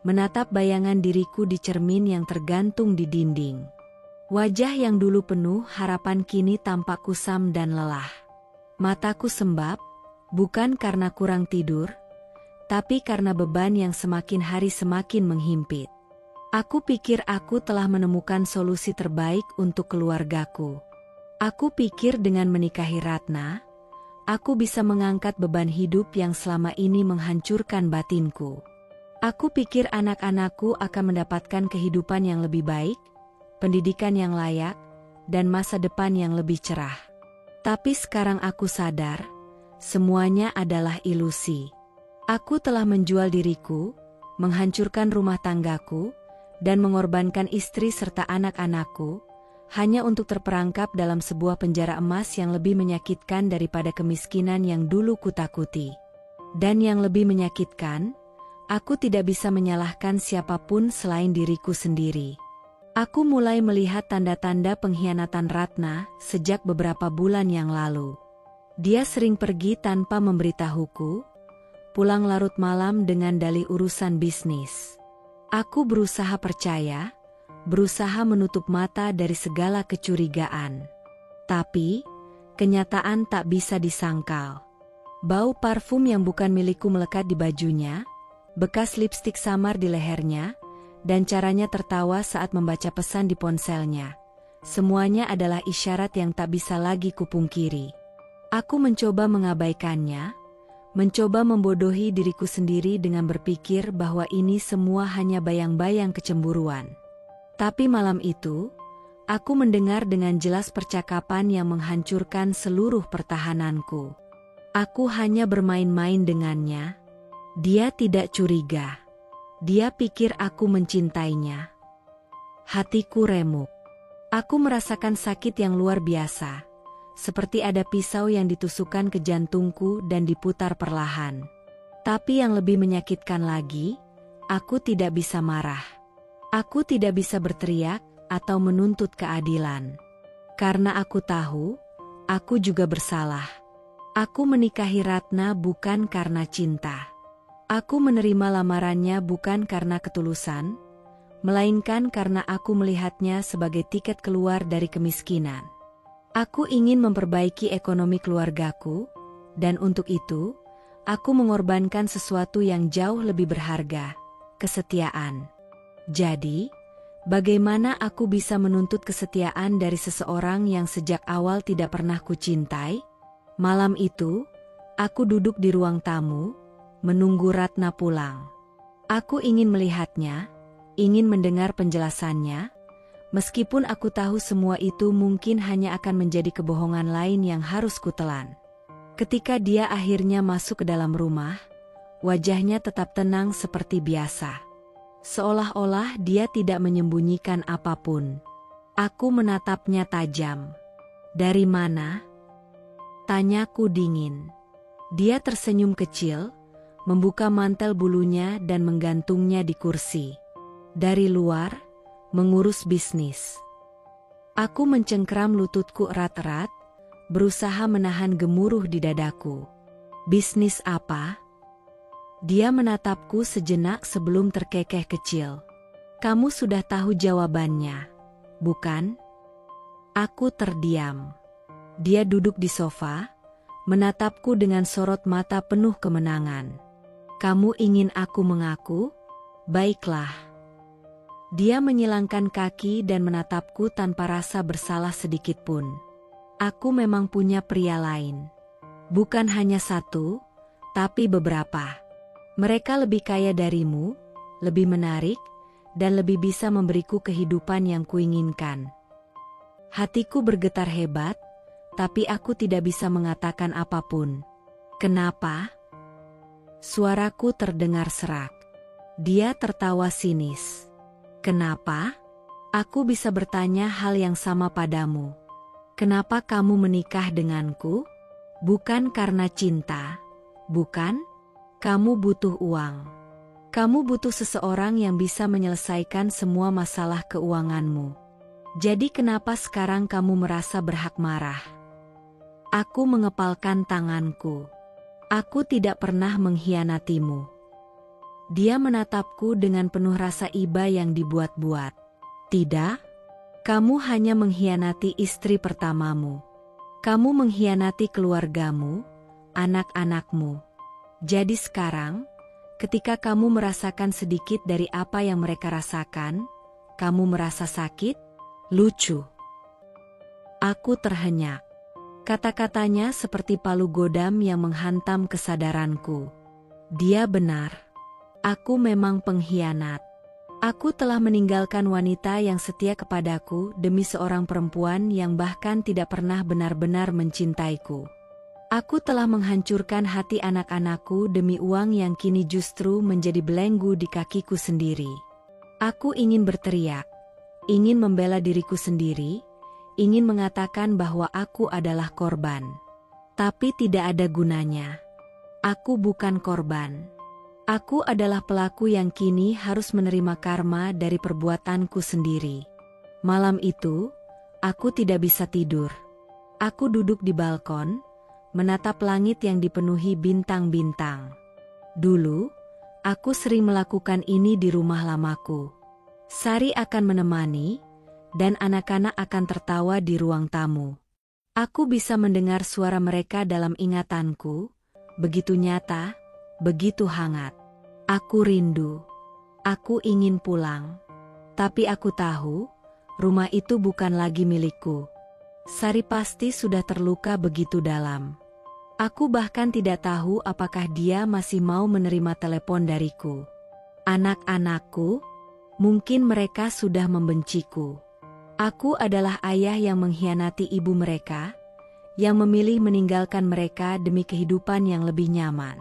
[SPEAKER 1] menatap bayangan diriku di cermin yang tergantung di dinding. Wajah yang dulu penuh harapan kini tampak kusam dan lelah. Mataku sembab, bukan karena kurang tidur, tapi karena beban yang semakin hari semakin menghimpit. Aku pikir aku telah menemukan solusi terbaik untuk keluargaku. Aku pikir dengan menikahi Ratna, aku bisa mengangkat beban hidup yang selama ini menghancurkan batinku. Aku pikir anak-anakku akan mendapatkan kehidupan yang lebih baik, pendidikan yang layak, dan masa depan yang lebih cerah. Tapi sekarang aku sadar, semuanya adalah ilusi. Aku telah menjual diriku, menghancurkan rumah tanggaku, dan mengorbankan istri serta anak-anakku, hanya untuk terperangkap dalam sebuah penjara emas yang lebih menyakitkan daripada kemiskinan yang dulu kutakuti. Dan yang lebih menyakitkan, aku tidak bisa menyalahkan siapapun selain diriku sendiri. Aku mulai melihat tanda-tanda pengkhianatan Ratna sejak beberapa bulan yang lalu. Dia sering pergi tanpa memberitahuku, pulang larut malam dengan dalih urusan bisnis. Aku berusaha percaya, berusaha menutup mata dari segala kecurigaan. Tapi, kenyataan tak bisa disangkal. Bau parfum yang bukan milikku melekat di bajunya, bekas lipstik samar di lehernya, dan caranya tertawa saat membaca pesan di ponselnya. Semuanya adalah isyarat yang tak bisa lagi kupungkiri. Aku mencoba mengabaikannya, mencoba membodohi diriku sendiri dengan berpikir bahwa ini semua hanya bayang-bayang kecemburuan. Tapi malam itu, aku mendengar dengan jelas percakapan yang menghancurkan seluruh pertahananku. Aku hanya bermain-main dengannya. Dia tidak curiga. Dia pikir aku mencintainya. Hatiku remuk. Aku merasakan sakit yang luar biasa, seperti ada pisau yang ditusukkan ke jantungku dan diputar perlahan. Tapi yang lebih menyakitkan lagi, aku tidak bisa marah. Aku tidak bisa berteriak atau menuntut keadilan. Karena aku tahu, aku juga bersalah. Aku menikahi Ratna bukan karena cinta. Aku menerima lamarannya bukan karena ketulusan, melainkan karena aku melihatnya sebagai tiket keluar dari kemiskinan. Aku ingin memperbaiki ekonomi keluargaku, dan untuk itu, aku mengorbankan sesuatu yang jauh lebih berharga, kesetiaan. Jadi, bagaimana aku bisa menuntut kesetiaan dari seseorang yang sejak awal tidak pernah kucintai? Malam itu, aku duduk di ruang tamu, menunggu Ratna pulang. Aku ingin melihatnya, ingin mendengar penjelasannya, meskipun aku tahu semua itu mungkin hanya akan menjadi kebohongan lain yang harus kutelan. Ketika dia akhirnya masuk ke dalam rumah, wajahnya tetap tenang seperti biasa. Seolah-olah dia tidak menyembunyikan apapun. Aku menatapnya tajam. "Dari mana?" Tanyaku dingin. Dia tersenyum kecil, membuka mantel bulunya dan menggantungnya di kursi. "Dari luar, mengurus bisnis." Aku mencengkram lututku erat-erat, berusaha menahan gemuruh di dadaku. "Bisnis apa?" Dia menatapku sejenak sebelum terkekeh kecil. "Kamu sudah tahu jawabannya, bukan?" Aku terdiam. Dia duduk di sofa, menatapku dengan sorot mata penuh kemenangan. Kamu ingin aku mengaku? Baiklah. Dia menyilangkan kaki dan menatapku tanpa rasa bersalah sedikitpun. Aku memang punya pria lain. Bukan hanya satu, tapi beberapa. Mereka lebih kaya darimu, lebih menarik, dan lebih bisa memberiku kehidupan yang kuinginkan. Hatiku bergetar hebat, tapi aku tidak bisa mengatakan apapun. Kenapa? Suaraku terdengar serak. Dia tertawa sinis. Kenapa? Aku bisa bertanya hal yang sama padamu. Kenapa kamu menikah denganku? Bukan karena cinta, bukan? Kamu butuh uang. Kamu butuh seseorang yang bisa menyelesaikan semua masalah keuanganmu. Jadi kenapa sekarang kamu merasa berhak marah? Aku mengepalkan tanganku. Aku tidak pernah mengkhianatimu. Dia menatapku dengan penuh rasa iba yang dibuat-buat. Tidak, kamu hanya mengkhianati istri pertamamu. Kamu mengkhianati keluargamu, anak-anakmu. Jadi sekarang, ketika kamu merasakan sedikit dari apa yang mereka rasakan, kamu merasa sakit? Lucu. Aku terhenyak. Kata-katanya seperti palu godam yang menghantam kesadaranku. Dia benar. Aku memang pengkhianat. Aku telah meninggalkan wanita yang setia kepadaku demi seorang perempuan yang bahkan tidak pernah benar-benar mencintaiku. Aku telah menghancurkan hati anak-anakku demi uang yang kini justru menjadi belenggu di kakiku sendiri. Aku ingin berteriak, ingin membela diriku sendiri, ingin mengatakan bahwa aku adalah korban. Tapi tidak ada gunanya. Aku bukan korban. Aku adalah pelaku yang kini harus menerima karma dari perbuatanku sendiri. Malam itu, aku tidak bisa tidur. Aku duduk di balkon, menatap langit yang dipenuhi bintang-bintang. Dulu, aku sering melakukan ini di rumah lamaku. Sari akan menemani, dan anak-anak akan tertawa di ruang tamu. Aku bisa mendengar suara mereka dalam ingatanku, begitu nyata, begitu hangat. Aku rindu. Aku ingin pulang. Tapi aku tahu, rumah itu bukan lagi milikku. Sari pasti sudah terluka begitu dalam. Aku bahkan tidak tahu apakah dia masih mau menerima telepon dariku. Anak-anakku, mungkin mereka sudah membenciku. Aku adalah ayah yang mengkhianati ibu mereka, yang memilih meninggalkan mereka demi kehidupan yang lebih nyaman.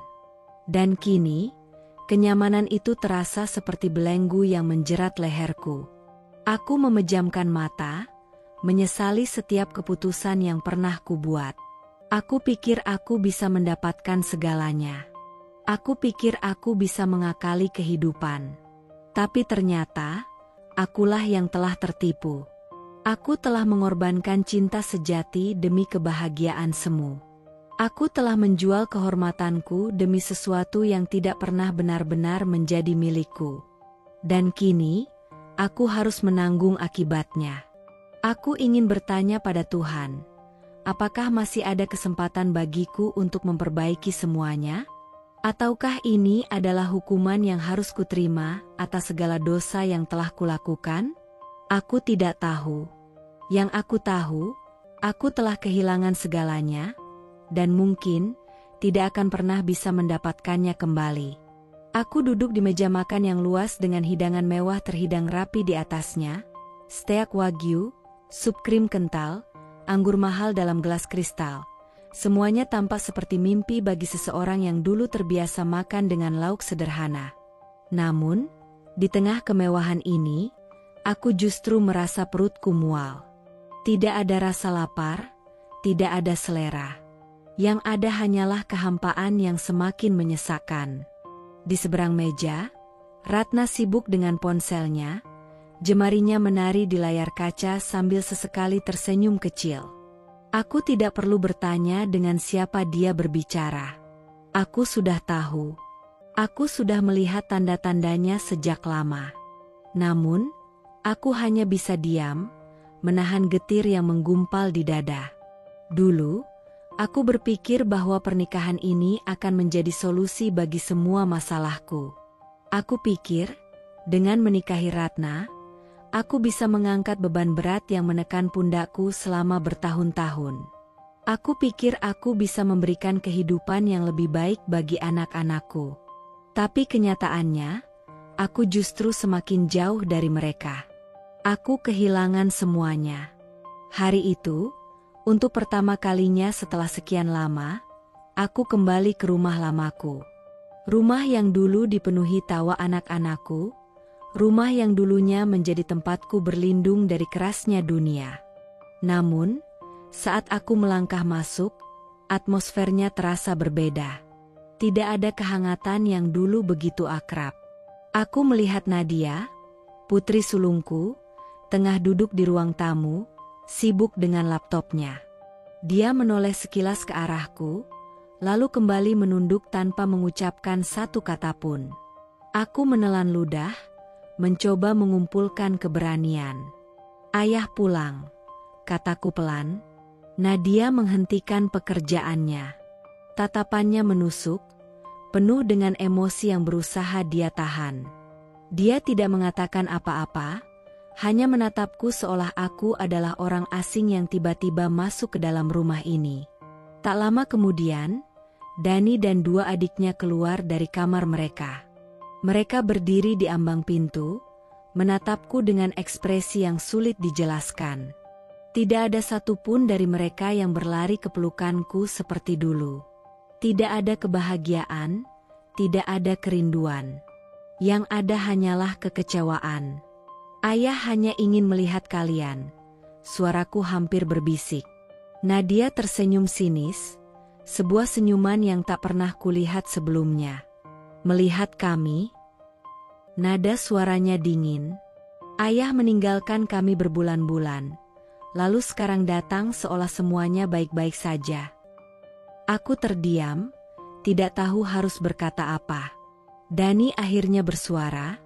[SPEAKER 1] Dan kini, kenyamanan itu terasa seperti belenggu yang menjerat leherku. Aku memejamkan mata, menyesali setiap keputusan yang pernah kubuat. Aku pikir aku bisa mendapatkan segalanya. Aku pikir aku bisa mengakali kehidupan. Tapi ternyata, akulah yang telah tertipu. Aku telah mengorbankan cinta sejati demi kebahagiaan semu. Aku telah menjual kehormatanku demi sesuatu yang tidak pernah benar-benar menjadi milikku. Dan kini, aku harus menanggung akibatnya. Aku ingin bertanya pada Tuhan, apakah masih ada kesempatan bagiku untuk memperbaiki semuanya? Ataukah ini adalah hukuman yang harus kuterima atas segala dosa yang telah kulakukan? Aku tidak tahu. Yang aku tahu, aku telah kehilangan segalanya, dan mungkin tidak akan pernah bisa mendapatkannya kembali. Aku duduk di meja makan yang luas dengan hidangan mewah terhidang rapi di atasnya, steak wagyu, sup krim kental, anggur mahal dalam gelas kristal. Semuanya tampak seperti mimpi bagi seseorang yang dulu terbiasa makan dengan lauk sederhana. Namun, di tengah kemewahan ini, aku justru merasa perutku mual. Tidak ada rasa lapar, tidak ada selera. Yang ada hanyalah kehampaan yang semakin menyesakkan. Di seberang meja, Ratna sibuk dengan ponselnya, jemarinya menari di layar kaca sambil sesekali tersenyum kecil. Aku tidak perlu bertanya dengan siapa dia berbicara. Aku sudah tahu. Aku sudah melihat tanda-tandanya sejak lama. Namun, aku hanya bisa diam, menahan getir yang menggumpal di dada. Dulu, Aku berpikir bahwa pernikahan ini akan menjadi solusi bagi semua masalahku. Aku pikir, dengan menikahi Ratna, aku bisa mengangkat beban berat yang menekan pundakku selama bertahun-tahun. Aku pikir aku bisa memberikan kehidupan yang lebih baik bagi anak-anakku. Tapi kenyataannya, aku justru semakin jauh dari mereka. Aku kehilangan semuanya. Hari itu, untuk pertama kalinya setelah sekian lama, aku kembali ke rumah lamaku. Rumah yang dulu dipenuhi tawa anak-anakku, rumah yang dulunya menjadi tempatku berlindung dari kerasnya dunia. Namun, saat aku melangkah masuk, atmosfernya terasa berbeda. Tidak ada kehangatan yang dulu begitu akrab. Aku melihat Nadia, putri sulungku, tengah duduk di ruang tamu, sibuk dengan laptopnya. Dia menoleh sekilas ke arahku, lalu kembali menunduk tanpa mengucapkan satu kata pun. Aku menelan ludah, mencoba mengumpulkan keberanian. "Ayah pulang," kataku pelan. Nadia menghentikan pekerjaannya. Tatapannya menusuk, penuh dengan emosi yang berusaha dia tahan. Dia tidak mengatakan apa-apa, hanya menatapku seolah aku adalah orang asing yang tiba-tiba masuk ke dalam rumah ini. Tak lama kemudian, Dani dan dua adiknya keluar dari kamar mereka. Mereka berdiri di ambang pintu, menatapku dengan ekspresi yang sulit dijelaskan. Tidak ada satupun dari mereka yang berlari ke pelukanku seperti dulu. Tidak ada kebahagiaan, tidak ada kerinduan. Yang ada hanyalah kekecewaan. "Ayah hanya ingin melihat kalian," suaraku hampir berbisik. Nadia tersenyum sinis, sebuah senyuman yang tak pernah kulihat sebelumnya. "Melihat kami?" Nada suaranya dingin. "Ayah meninggalkan kami berbulan-bulan, lalu sekarang datang seolah semuanya baik-baik saja." Aku terdiam, tidak tahu harus berkata apa. Dani akhirnya bersuara,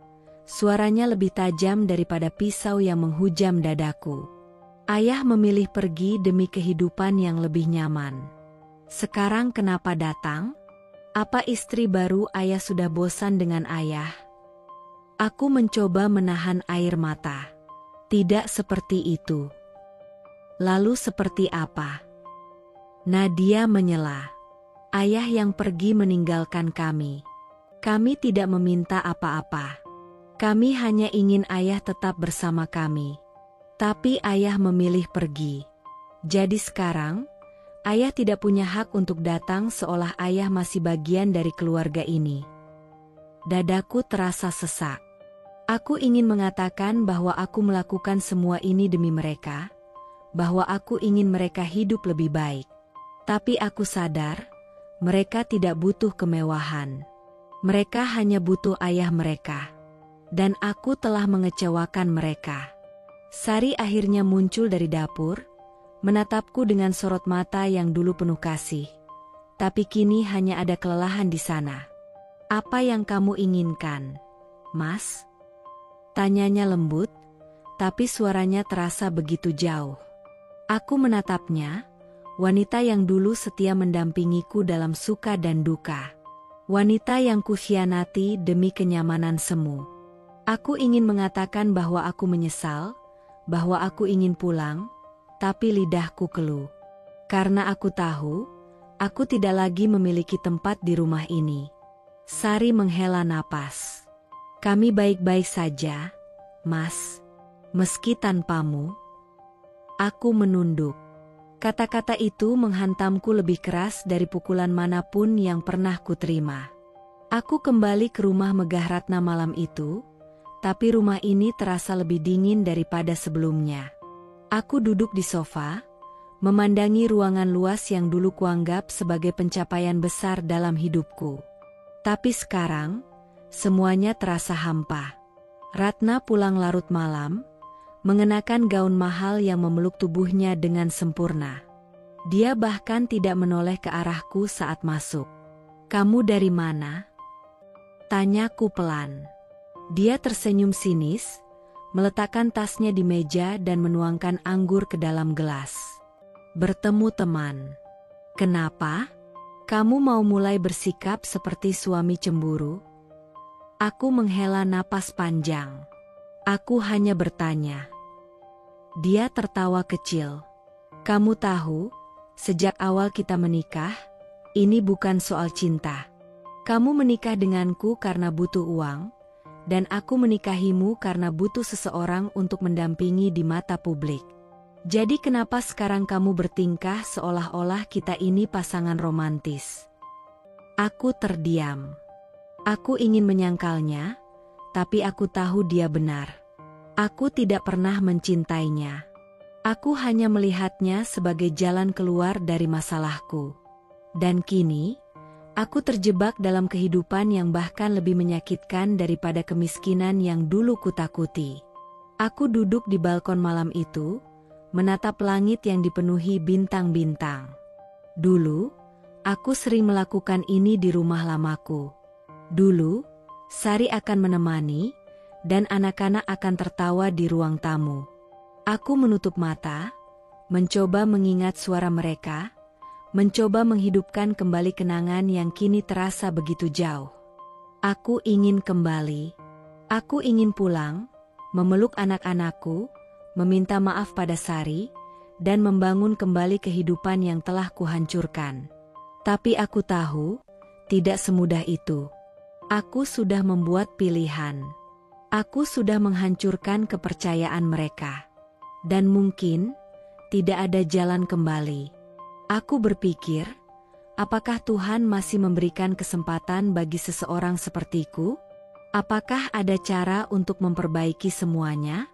[SPEAKER 1] suaranya lebih tajam daripada pisau yang menghujam dadaku. "Ayah memilih pergi demi kehidupan yang lebih nyaman. Sekarang kenapa datang? Apa istri baru ayah sudah bosan dengan ayah?" Aku mencoba menahan air mata. "Tidak seperti itu." "Lalu seperti apa?" Nadia menyela. "Ayah yang pergi meninggalkan kami. Kami tidak meminta apa-apa. Kami hanya ingin ayah tetap bersama kami. Tapi ayah memilih pergi. Jadi sekarang, ayah tidak punya hak untuk datang seolah ayah masih bagian dari keluarga ini." Dadaku terasa sesak. Aku ingin mengatakan bahwa aku melakukan semua ini demi mereka, bahwa aku ingin mereka hidup lebih baik. Tapi aku sadar, mereka tidak butuh kemewahan. Mereka hanya butuh ayah mereka. Dan aku telah mengecewakan mereka. Sari akhirnya muncul dari dapur, menatapku dengan sorot mata yang dulu penuh kasih. Tapi kini hanya ada kelelahan di sana. "Apa yang kamu inginkan, Mas?" Tanyanya lembut, tapi suaranya terasa begitu jauh. Aku menatapnya, wanita yang dulu setia mendampingiku dalam suka dan duka. Wanita yang kukhianati demi kenyamanan semu. Aku ingin mengatakan bahwa aku menyesal, bahwa aku ingin pulang, tapi lidahku keluh. Karena aku tahu, aku tidak lagi memiliki tempat di rumah ini. Sari menghela napas. "Kami baik-baik saja, Mas. Meski tanpamu." Aku menunduk. Kata-kata itu menghantamku lebih keras dari pukulan manapun yang pernah kuterima. Aku kembali ke rumah megah Ratna malam itu, tapi rumah ini terasa lebih dingin daripada sebelumnya. Aku duduk di sofa, memandangi ruangan luas yang dulu kuanggap sebagai pencapaian besar dalam hidupku. Tapi sekarang, semuanya terasa hampa. Ratna pulang larut malam, mengenakan gaun mahal yang memeluk tubuhnya dengan sempurna. Dia bahkan tidak menoleh ke arahku saat masuk. "Kamu dari mana?" tanyaku pelan. Dia tersenyum sinis, meletakkan tasnya di meja dan menuangkan anggur ke dalam gelas. "Bertemu teman." Kenapa? Kamu mau mulai bersikap seperti suami cemburu? Aku menghela napas panjang. Aku hanya bertanya. Dia tertawa kecil. Kamu tahu, sejak awal kita menikah, ini bukan soal cinta. Kamu menikah denganku karena butuh uang, dan aku menikahimu karena butuh seseorang untuk mendampingi di mata publik. Jadi kenapa sekarang kamu bertingkah seolah-olah kita ini pasangan romantis? Aku terdiam. Aku ingin menyangkalnya, tapi aku tahu dia benar. Aku tidak pernah mencintainya. Aku hanya melihatnya sebagai jalan keluar dari masalahku. Dan kini, aku terjebak dalam kehidupan yang bahkan lebih menyakitkan daripada kemiskinan yang dulu kutakuti. Aku duduk di balkon malam itu, menatap langit yang dipenuhi bintang-bintang. Dulu, aku sering melakukan ini di rumah lamaku. Dulu, Sari akan menemani, dan anak-anak akan tertawa di ruang tamu. Aku menutup mata, mencoba mengingat suara mereka, mencoba menghidupkan kembali kenangan yang kini terasa begitu jauh. Aku ingin kembali. Aku ingin pulang, memeluk anak-anakku, meminta maaf pada Sari, dan membangun kembali kehidupan yang telah kuhancurkan. Tapi aku tahu, tidak semudah itu. Aku sudah membuat pilihan. Aku sudah menghancurkan kepercayaan mereka. Dan mungkin, tidak ada jalan kembali. Aku berpikir, apakah Tuhan masih memberikan kesempatan bagi seseorang sepertiku? Apakah ada cara untuk memperbaiki semuanya?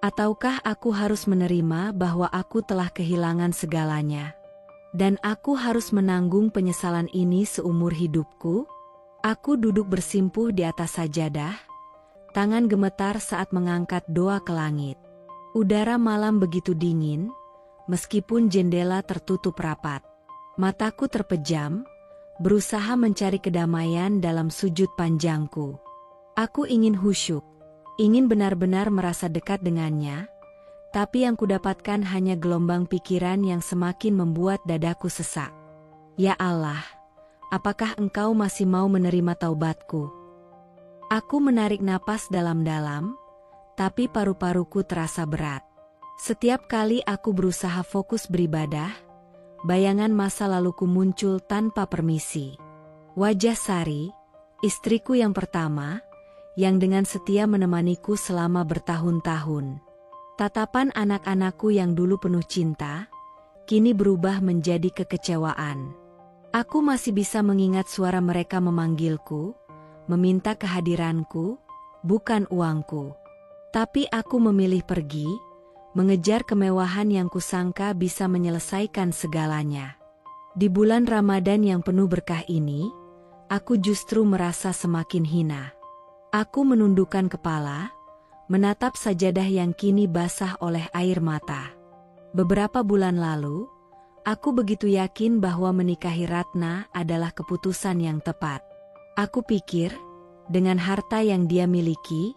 [SPEAKER 1] Ataukah aku harus menerima bahwa aku telah kehilangan segalanya? Dan aku harus menanggung penyesalan ini seumur hidupku? Aku duduk bersimpuh di atas sajadah, tangan gemetar saat mengangkat doa ke langit. Udara malam begitu dingin, meskipun jendela tertutup rapat. Mataku terpejam, berusaha mencari kedamaian dalam sujud panjangku. Aku ingin khusyuk. Ingin benar-benar merasa dekat dengannya, tapi yang kudapatkan hanya gelombang pikiran yang semakin membuat dadaku sesak. Ya Allah, apakah Engkau masih mau menerima taubatku? Aku menarik napas dalam-dalam, tapi paru-paruku terasa berat. Setiap kali aku berusaha fokus beribadah, bayangan masa laluku muncul tanpa permisi. Wajah Sari, istriku yang pertama, yang dengan setia menemaniku selama bertahun-tahun. Tatapan anak-anakku yang dulu penuh cinta, kini berubah menjadi kekecewaan. Aku masih bisa mengingat suara mereka memanggilku, meminta kehadiranku, bukan uangku. Tapi aku memilih pergi, mengejar kemewahan yang kusangka bisa menyelesaikan segalanya. Di bulan Ramadan yang penuh berkah ini, aku justru merasa semakin hina. Aku menundukkan kepala, menatap sajadah yang kini basah oleh air mata. Beberapa bulan lalu, aku begitu yakin bahwa menikahi Ratna adalah keputusan yang tepat. Aku pikir, dengan harta yang dia miliki,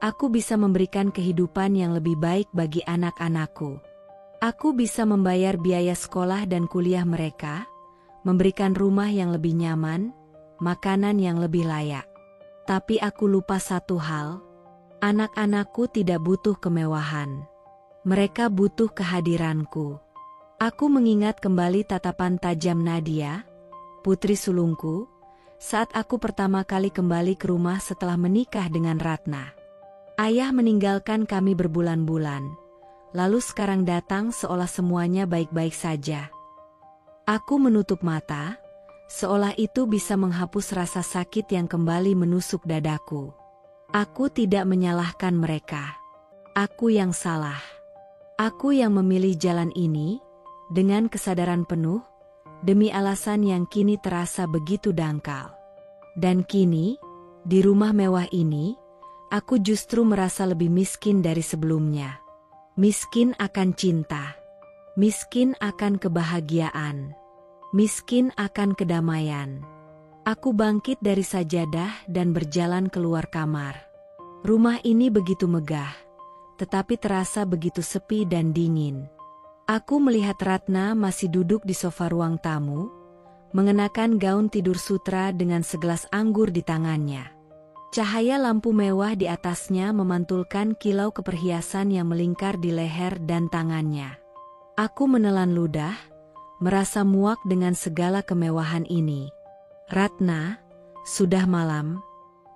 [SPEAKER 1] aku bisa memberikan kehidupan yang lebih baik bagi anak-anakku. Aku bisa membayar biaya sekolah dan kuliah mereka, memberikan rumah yang lebih nyaman, makanan yang lebih layak. Tapi aku lupa satu hal, anak-anakku tidak butuh kemewahan. Mereka butuh kehadiranku. Aku mengingat kembali tatapan tajam Nadia, putri sulungku, saat aku pertama kali kembali ke rumah setelah menikah dengan Ratna. Ayah meninggalkan kami berbulan-bulan, lalu sekarang datang seolah semuanya baik-baik saja. Aku menutup mata, seolah itu bisa menghapus rasa sakit yang kembali menusuk dadaku. Aku tidak menyalahkan mereka. Aku yang salah. Aku yang memilih jalan ini, dengan kesadaran penuh, demi alasan yang kini terasa begitu dangkal. Dan kini, di rumah mewah ini, aku justru merasa lebih miskin dari sebelumnya. Miskin akan cinta. Miskin akan kebahagiaan. Miskin akan kedamaian. Aku bangkit dari sajadah dan berjalan keluar kamar. Rumah ini begitu megah, tetapi terasa begitu sepi dan dingin. Aku melihat Ratna masih duduk di sofa ruang tamu, mengenakan gaun tidur sutra dengan segelas anggur di tangannya. Cahaya lampu mewah di atasnya memantulkan kilau keperhiasan yang melingkar di leher dan tangannya. Aku menelan ludah, merasa muak dengan segala kemewahan ini. "Ratna, sudah malam.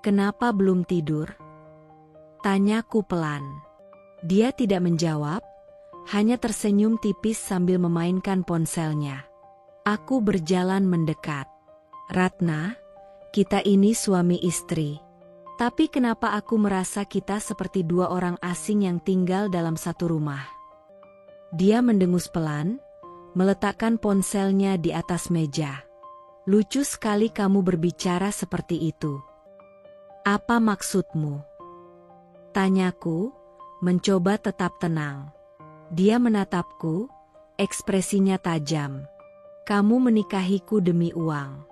[SPEAKER 1] Kenapa belum tidur?" Tanyaku pelan. Dia tidak menjawab, hanya tersenyum tipis sambil memainkan ponselnya. Aku berjalan mendekat. "Ratna, kita ini suami istri. Tapi kenapa aku merasa kita seperti dua orang asing yang tinggal dalam satu rumah?" Dia mendengus pelan, meletakkan ponselnya di atas meja. "Lucu sekali kamu berbicara seperti itu. Apa maksudmu?" Tanyaku, mencoba tetap tenang. Dia menatapku, ekspresinya tajam. "Kamu menikahiku demi uang.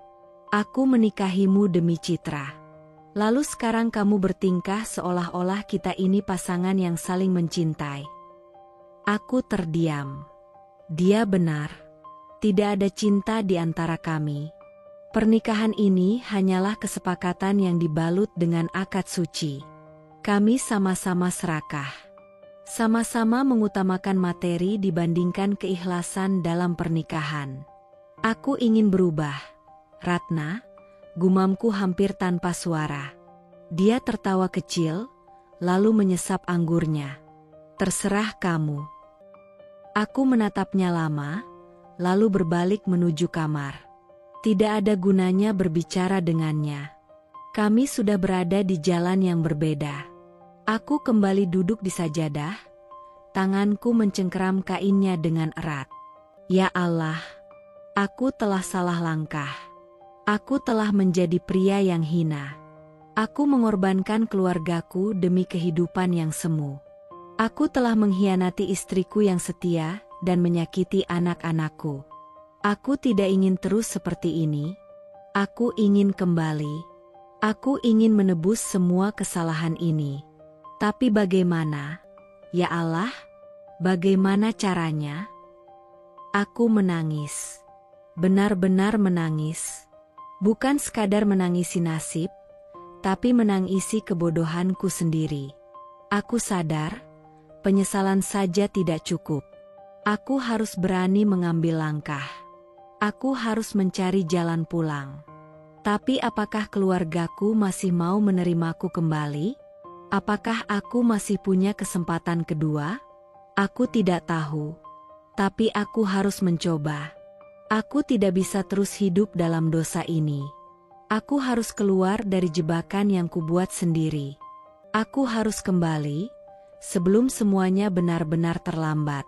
[SPEAKER 1] Aku menikahimu demi citra. Lalu sekarang kamu bertingkah seolah-olah kita ini pasangan yang saling mencintai." Aku terdiam. Dia benar. Tidak ada cinta di antara kami. Pernikahan ini hanyalah kesepakatan yang dibalut dengan akad suci. Kami sama-sama serakah. Sama-sama mengutamakan materi dibandingkan keikhlasan dalam pernikahan. "Aku ingin berubah, Ratna," gumamku hampir tanpa suara. Dia tertawa kecil, lalu menyesap anggurnya. "Terserah kamu." Aku menatapnya lama, lalu berbalik menuju kamar. Tidak ada gunanya berbicara dengannya. Kami sudah berada di jalan yang berbeda. Aku kembali duduk di sajadah, tanganku mencengkeram kainnya dengan erat. Ya Allah, aku telah salah langkah. Aku telah menjadi pria yang hina. Aku mengorbankan keluargaku demi kehidupan yang semu. Aku telah mengkhianati istriku yang setia dan menyakiti anak-anakku. Aku tidak ingin terus seperti ini. Aku ingin kembali. Aku ingin menebus semua kesalahan ini. Tapi bagaimana? Ya Allah, bagaimana caranya? Aku menangis. Benar-benar menangis. Bukan sekadar menangisi nasib, tapi menangisi kebodohanku sendiri. Aku sadar, penyesalan saja tidak cukup. Aku harus berani mengambil langkah. Aku harus mencari jalan pulang. Tapi apakah keluargaku masih mau menerimaku kembali? Apakah aku masih punya kesempatan kedua? Aku tidak tahu. Tapi aku harus mencoba. Aku tidak bisa terus hidup dalam dosa ini. Aku harus keluar dari jebakan yang kubuat sendiri. Aku harus kembali, sebelum semuanya benar-benar terlambat.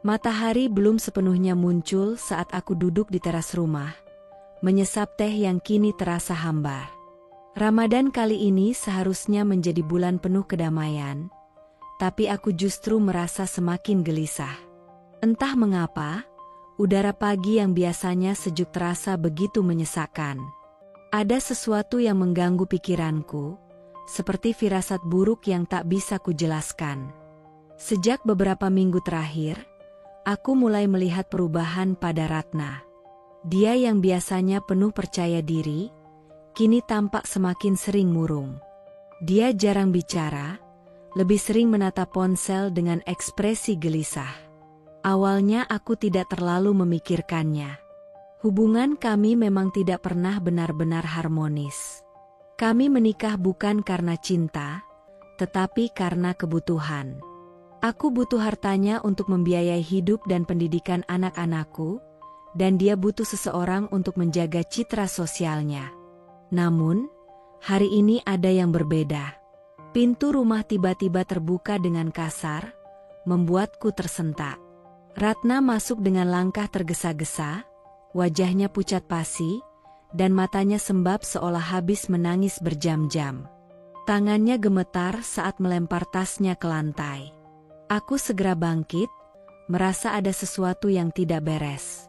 [SPEAKER 1] Matahari belum sepenuhnya muncul saat aku duduk di teras rumah, menyesap teh yang kini terasa hambar. Ramadan kali ini seharusnya menjadi bulan penuh kedamaian, tapi aku justru merasa semakin gelisah. Entah mengapa, udara pagi yang biasanya sejuk terasa begitu menyesakkan. Ada sesuatu yang mengganggu pikiranku, seperti firasat buruk yang tak bisa kujelaskan. Sejak beberapa minggu terakhir, aku mulai melihat perubahan pada Ratna. Dia yang biasanya penuh percaya diri, kini tampak semakin sering murung. Dia jarang bicara, lebih sering menatap ponsel dengan ekspresi gelisah. Awalnya aku tidak terlalu memikirkannya. Hubungan kami memang tidak pernah benar-benar harmonis. Kami menikah bukan karena cinta, tetapi karena kebutuhan. Aku butuh hartanya untuk membiayai hidup dan pendidikan anak-anakku, dan dia butuh seseorang untuk menjaga citra sosialnya. Namun, hari ini ada yang berbeda. Pintu rumah tiba-tiba terbuka dengan kasar, membuatku tersentak. Ratna masuk dengan langkah tergesa-gesa, wajahnya pucat pasi, dan matanya sembab seolah habis menangis berjam-jam. Tangannya gemetar saat melempar tasnya ke lantai. Aku segera bangkit, merasa ada sesuatu yang tidak beres.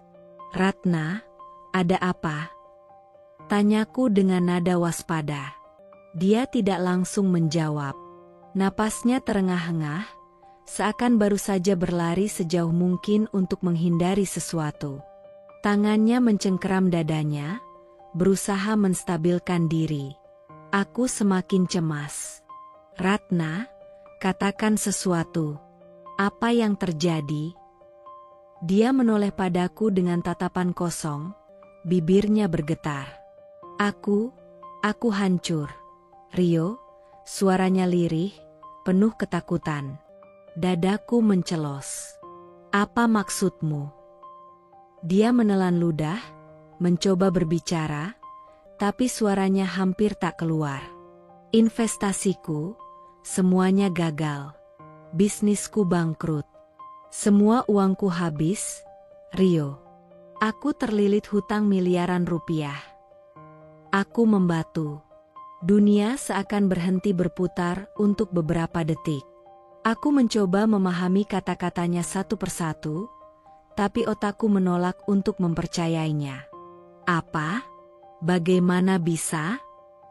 [SPEAKER 1] "Ratna, ada apa?" Tanyaku dengan nada waspada. Dia tidak langsung menjawab. Napasnya terengah-engah, seakan baru saja berlari sejauh mungkin untuk menghindari sesuatu. Tangannya mencengkeram dadanya, berusaha menstabilkan diri. Aku semakin cemas. Ratna, katakan sesuatu. Apa yang terjadi? Dia menoleh padaku dengan tatapan kosong, bibirnya bergetar. Aku hancur. Rio, suaranya lirih, penuh ketakutan. Dadaku mencelos. Apa maksudmu? Dia menelan ludah, mencoba berbicara, tapi suaranya hampir tak keluar. Investasiku, semuanya gagal. Bisnisku bangkrut. Semua uangku habis, Rio. Aku terlilit hutang miliaran rupiah. Aku membatu. Dunia seakan berhenti berputar untuk beberapa detik. Aku mencoba memahami kata-katanya satu persatu, tapi otakku menolak untuk mempercayainya. Apa? Bagaimana bisa?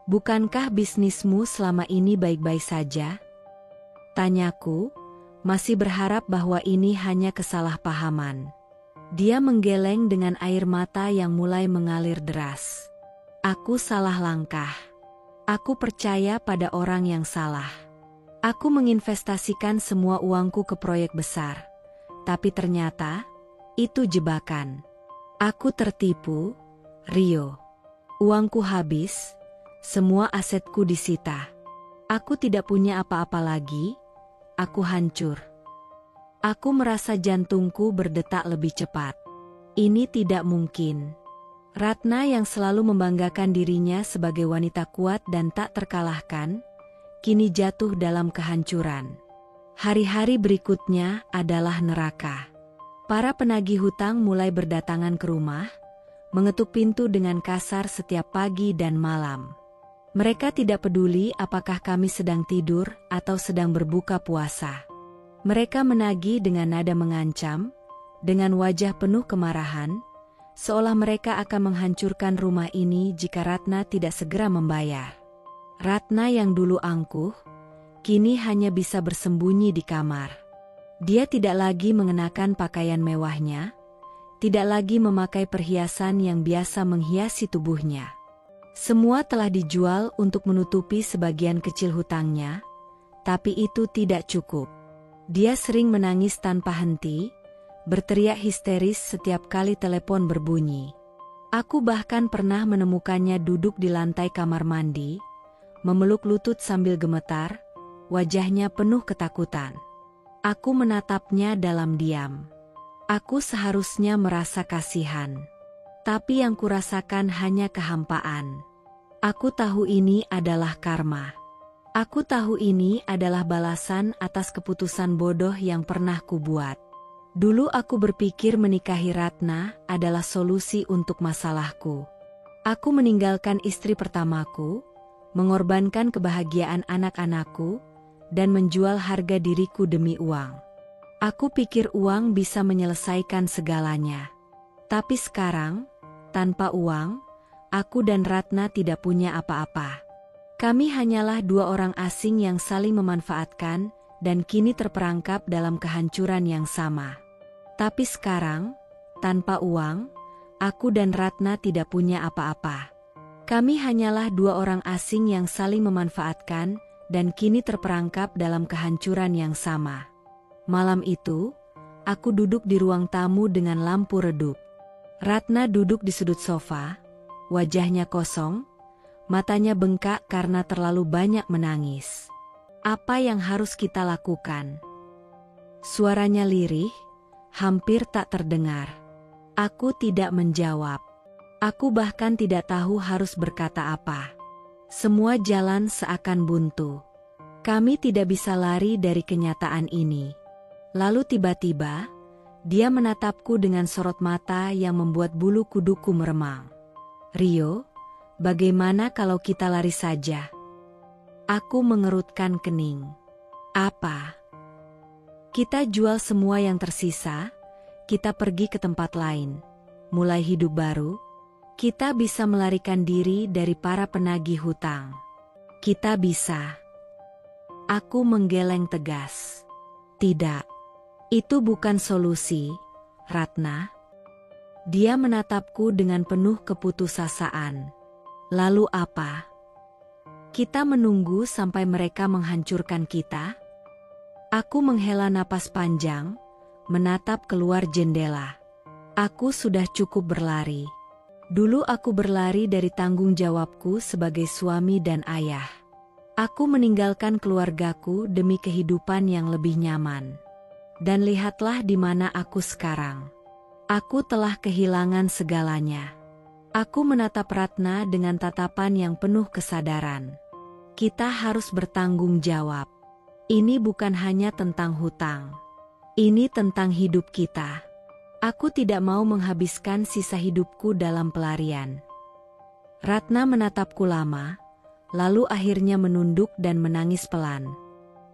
[SPEAKER 1] Bukankah bisnismu selama ini baik-baik saja? Tanyaku, masih berharap bahwa ini hanya kesalahpahaman. Dia menggeleng dengan air mata yang mulai mengalir deras. Aku salah langkah. Aku percaya pada orang yang salah. Aku menginvestasikan semua uangku ke proyek besar. Tapi ternyata, itu jebakan. Aku tertipu, Rio. Uangku habis, semua asetku disita. Aku tidak punya apa-apa lagi. Aku hancur. Aku merasa jantungku berdetak lebih cepat. Ini tidak mungkin. Ratna yang selalu membanggakan dirinya sebagai wanita kuat dan tak terkalahkan, kini jatuh dalam kehancuran. Hari-hari berikutnya adalah neraka. Para penagih hutang mulai berdatangan ke rumah, mengetuk pintu dengan kasar setiap pagi dan malam. Mereka tidak peduli apakah kami sedang tidur atau sedang berbuka puasa. Mereka menagih dengan nada mengancam, dengan wajah penuh kemarahan, seolah mereka akan menghancurkan rumah ini jika Ratna tidak segera membayar. Ratna yang dulu angkuh, kini hanya bisa bersembunyi di kamar. Dia tidak lagi mengenakan pakaian mewahnya, tidak lagi memakai perhiasan yang biasa menghiasi tubuhnya. Semua telah dijual untuk menutupi sebagian kecil hutangnya, tapi itu tidak cukup. Dia sering menangis tanpa henti, berteriak histeris setiap kali telepon berbunyi. Aku bahkan pernah menemukannya duduk di lantai kamar mandi, memeluk lutut sambil gemetar, wajahnya penuh ketakutan. Aku menatapnya dalam diam. Aku seharusnya merasa kasihan. Tapi yang kurasakan hanya kehampaan. Aku tahu ini adalah karma. Aku tahu ini adalah balasan atas keputusan bodoh yang pernah kubuat. Dulu aku berpikir menikahi Ratna adalah solusi untuk masalahku. Aku meninggalkan istri pertamaku, mengorbankan kebahagiaan anak-anakku, dan menjual harga diriku demi uang. Aku pikir uang bisa menyelesaikan segalanya. Tapi sekarang, tanpa uang, aku dan Ratna tidak punya apa-apa. Kami hanyalah dua orang asing yang saling memanfaatkan dan kini terperangkap dalam kehancuran yang sama. Tapi sekarang, tanpa uang, aku dan Ratna tidak punya apa-apa. Kami hanyalah dua orang asing yang saling memanfaatkan dan kini terperangkap dalam kehancuran yang sama. Malam itu, aku duduk di ruang tamu dengan lampu redup. Ratna duduk di sudut sofa, wajahnya kosong, matanya bengkak karena terlalu banyak menangis. Apa yang harus kita lakukan? Suaranya lirih, hampir tak terdengar. Aku tidak menjawab. Aku bahkan tidak tahu harus berkata apa. Semua jalan seakan buntu. Kami tidak bisa lari dari kenyataan ini. Lalu tiba-tiba, dia menatapku dengan sorot mata yang membuat bulu kuduku meremang. Rio, bagaimana kalau kita lari saja? Aku mengerutkan kening. Apa? Kita jual semua yang tersisa, kita pergi ke tempat lain, mulai hidup baru. Kita bisa melarikan diri dari para penagih hutang. Kita bisa. Aku menggeleng tegas. Tidak. Itu bukan solusi, Ratna. Dia menatapku dengan penuh keputusasaan. Lalu apa? Kita menunggu sampai mereka menghancurkan kita? Aku menghela napas panjang, menatap keluar jendela. Aku sudah cukup berlari. Dulu aku berlari dari tanggung jawabku sebagai suami dan ayah. Aku meninggalkan keluargaku demi kehidupan yang lebih nyaman. Dan lihatlah di mana aku sekarang. Aku telah kehilangan segalanya. Aku menatap Ratna dengan tatapan yang penuh kesadaran. Kita harus bertanggung jawab. Ini bukan hanya tentang hutang. Ini tentang hidup kita. Aku tidak mau menghabiskan sisa hidupku dalam pelarian. Ratna menatapku lama, lalu akhirnya menunduk dan menangis pelan.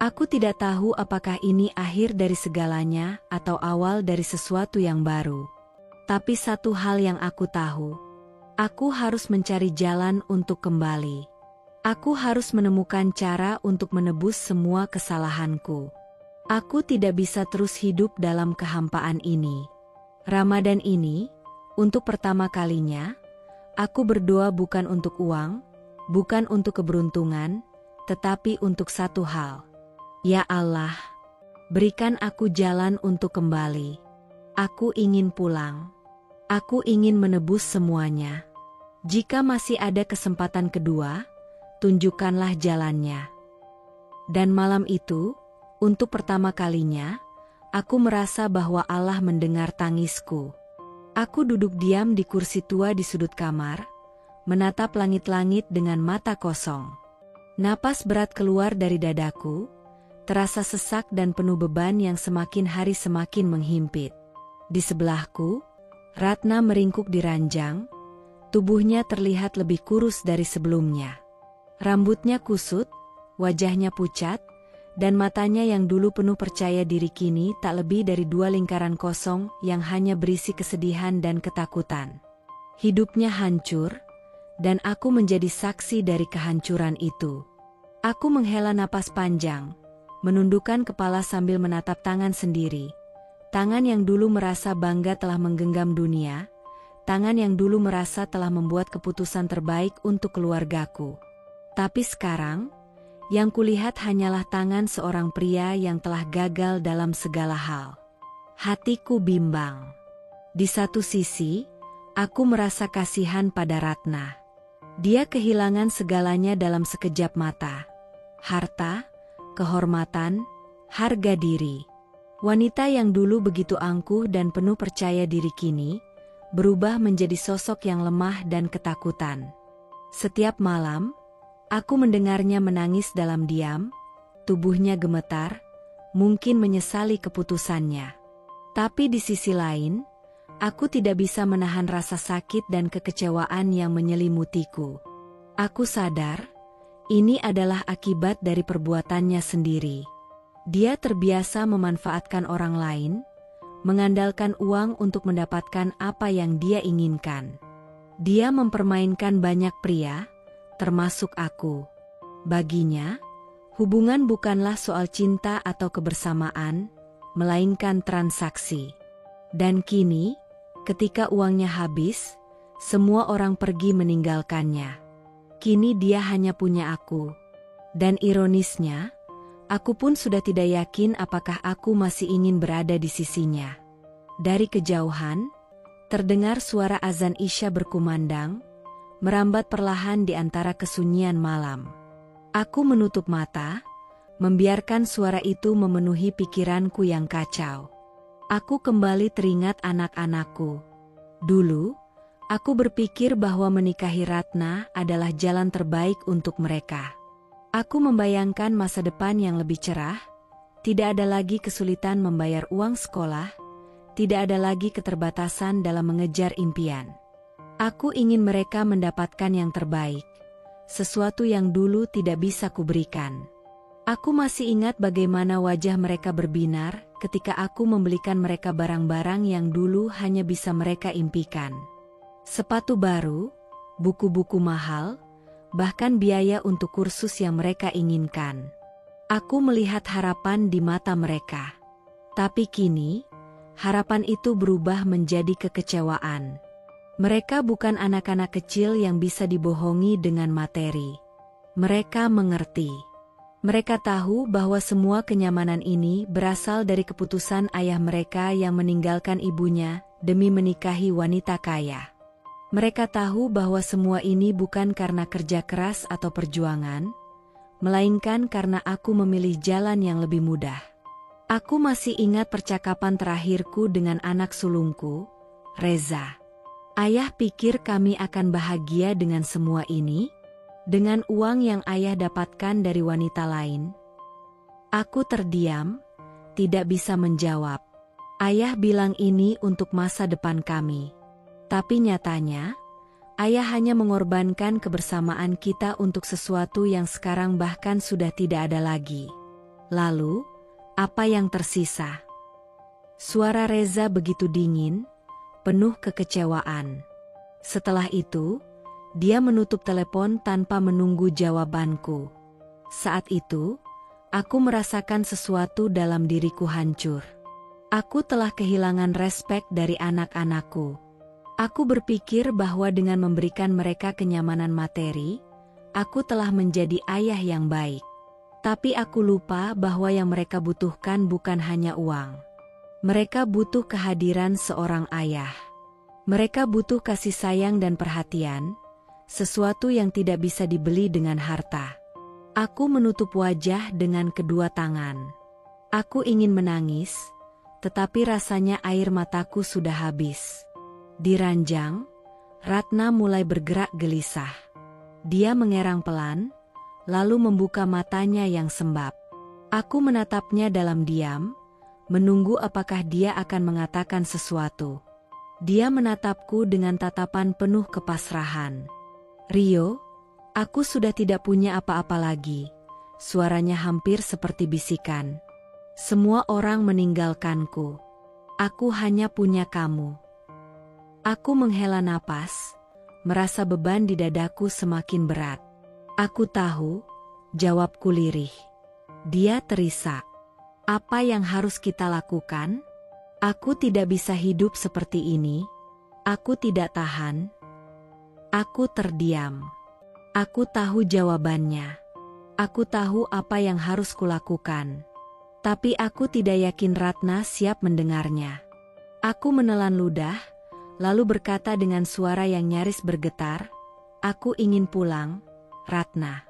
[SPEAKER 1] Aku tidak tahu apakah ini akhir dari segalanya atau awal dari sesuatu yang baru. Tapi satu hal yang aku tahu, aku harus mencari jalan untuk kembali. Aku harus menemukan cara untuk menebus semua kesalahanku. Aku tidak bisa terus hidup dalam kehampaan ini. Ramadan ini, untuk pertama kalinya, aku berdoa bukan untuk uang, bukan untuk keberuntungan, tetapi untuk satu hal. Ya Allah, berikan aku jalan untuk kembali. Aku ingin pulang. Aku ingin menebus semuanya. Jika masih ada kesempatan kedua, tunjukkanlah jalannya. Dan malam itu, untuk pertama kalinya, aku merasa bahwa Allah mendengar tangisku. Aku duduk diam di kursi tua di sudut kamar, menatap langit-langit dengan mata kosong. Napas berat keluar dari dadaku, terasa sesak dan penuh beban yang semakin hari semakin menghimpit. Di sebelahku, Ratna meringkuk di ranjang, tubuhnya terlihat lebih kurus dari sebelumnya. Rambutnya kusut, wajahnya pucat, dan matanya yang dulu penuh percaya diri kini tak lebih dari dua lingkaran kosong yang hanya berisi kesedihan dan ketakutan. Hidupnya hancur, dan aku menjadi saksi dari kehancuran itu. Aku menghela napas panjang, menundukkan kepala sambil menatap tangan sendiri. Tangan yang dulu merasa bangga telah menggenggam dunia, tangan yang dulu merasa telah membuat keputusan terbaik untuk keluargaku. Tapi sekarang, yang kulihat hanyalah tangan seorang pria yang telah gagal dalam segala hal. Hatiku bimbang. Di satu sisi, aku merasa kasihan pada Ratna. Dia kehilangan segalanya dalam sekejap mata. Harta, kehormatan, harga diri. Wanita yang dulu begitu angkuh dan penuh percaya diri kini, berubah menjadi sosok yang lemah dan ketakutan. Setiap malam, aku mendengarnya menangis dalam diam, tubuhnya gemetar, mungkin menyesali keputusannya. Tapi di sisi lain, aku tidak bisa menahan rasa sakit dan kekecewaan yang menyelimutiku. Aku sadar, ini adalah akibat dari perbuatannya sendiri. Dia terbiasa memanfaatkan orang lain, mengandalkan uang untuk mendapatkan apa yang dia inginkan. Dia mempermainkan banyak pria, termasuk aku. Baginya, hubungan bukanlah soal cinta atau kebersamaan, melainkan transaksi. Dan kini, ketika uangnya habis, semua orang pergi meninggalkannya. Kini dia hanya punya aku. Dan ironisnya, aku pun sudah tidak yakin apakah aku masih ingin berada di sisinya. Dari kejauhan, terdengar suara azan Isya berkumandang, merambat perlahan di antara kesunyian malam. Aku menutup mata, membiarkan suara itu memenuhi pikiranku yang kacau. Aku kembali teringat anak-anakku. Dulu, aku berpikir bahwa menikahi Ratna adalah jalan terbaik untuk mereka. Aku membayangkan masa depan yang lebih cerah, tidak ada lagi kesulitan membayar uang sekolah, tidak ada lagi keterbatasan dalam mengejar impian. Aku ingin mereka mendapatkan yang terbaik, sesuatu yang dulu tidak bisa kuberikan. Aku masih ingat bagaimana wajah mereka berbinar ketika aku membelikan mereka barang-barang yang dulu hanya bisa mereka impikan. Sepatu baru, buku-buku mahal, bahkan biaya untuk kursus yang mereka inginkan. Aku melihat harapan di mata mereka. Tapi kini, harapan itu berubah menjadi kekecewaan. Mereka bukan anak-anak kecil yang bisa dibohongi dengan materi. Mereka mengerti. Mereka tahu bahwa semua kenyamanan ini berasal dari keputusan ayah mereka yang meninggalkan ibunya demi menikahi wanita kaya. Mereka tahu bahwa semua ini bukan karena kerja keras atau perjuangan, melainkan karena aku memilih jalan yang lebih mudah. Aku masih ingat percakapan terakhirku dengan anak sulungku, Reza. Ayah pikir kami akan bahagia dengan semua ini? Dengan uang yang ayah dapatkan dari wanita lain? Aku terdiam, tidak bisa menjawab. Ayah bilang ini untuk masa depan kami. Tapi nyatanya, ayah hanya mengorbankan kebersamaan kita untuk sesuatu yang sekarang bahkan sudah tidak ada lagi. Lalu, apa yang tersisa? Suara Reza begitu dingin, penuh kekecewaan. Setelah itu, dia menutup telepon tanpa menunggu jawabanku. Saat itu, aku merasakan sesuatu dalam diriku hancur. Aku telah kehilangan respek dari anak-anakku. Aku berpikir bahwa dengan memberikan mereka kenyamanan materi, aku telah menjadi ayah yang baik. Tapi aku lupa bahwa yang mereka butuhkan bukan hanya uang. Mereka butuh kehadiran seorang ayah. Mereka butuh kasih sayang dan perhatian, sesuatu yang tidak bisa dibeli dengan harta. Aku menutup wajah dengan kedua tangan. Aku ingin menangis, tetapi rasanya air mataku sudah habis. Di ranjang, Ratna mulai bergerak gelisah. Dia mengerang pelan, lalu membuka matanya yang sembab. Aku menatapnya dalam diam, menunggu apakah dia akan mengatakan sesuatu. Dia menatapku dengan tatapan penuh kepasrahan. "Rio, aku sudah tidak punya apa-apa lagi." Suaranya hampir seperti bisikan. "Semua orang meninggalkanku. Aku hanya punya kamu." Aku menghela napas, merasa beban di dadaku semakin berat. "Aku tahu," jawabku lirih. Dia terisak. "Apa yang harus kita lakukan? Aku tidak bisa hidup seperti ini. Aku tidak tahan." Aku terdiam. Aku tahu jawabannya. Aku tahu apa yang harus kulakukan. Tapi aku tidak yakin Ratna siap mendengarnya. Aku menelan ludah, lalu berkata dengan suara yang nyaris bergetar, "Aku ingin pulang, Ratna."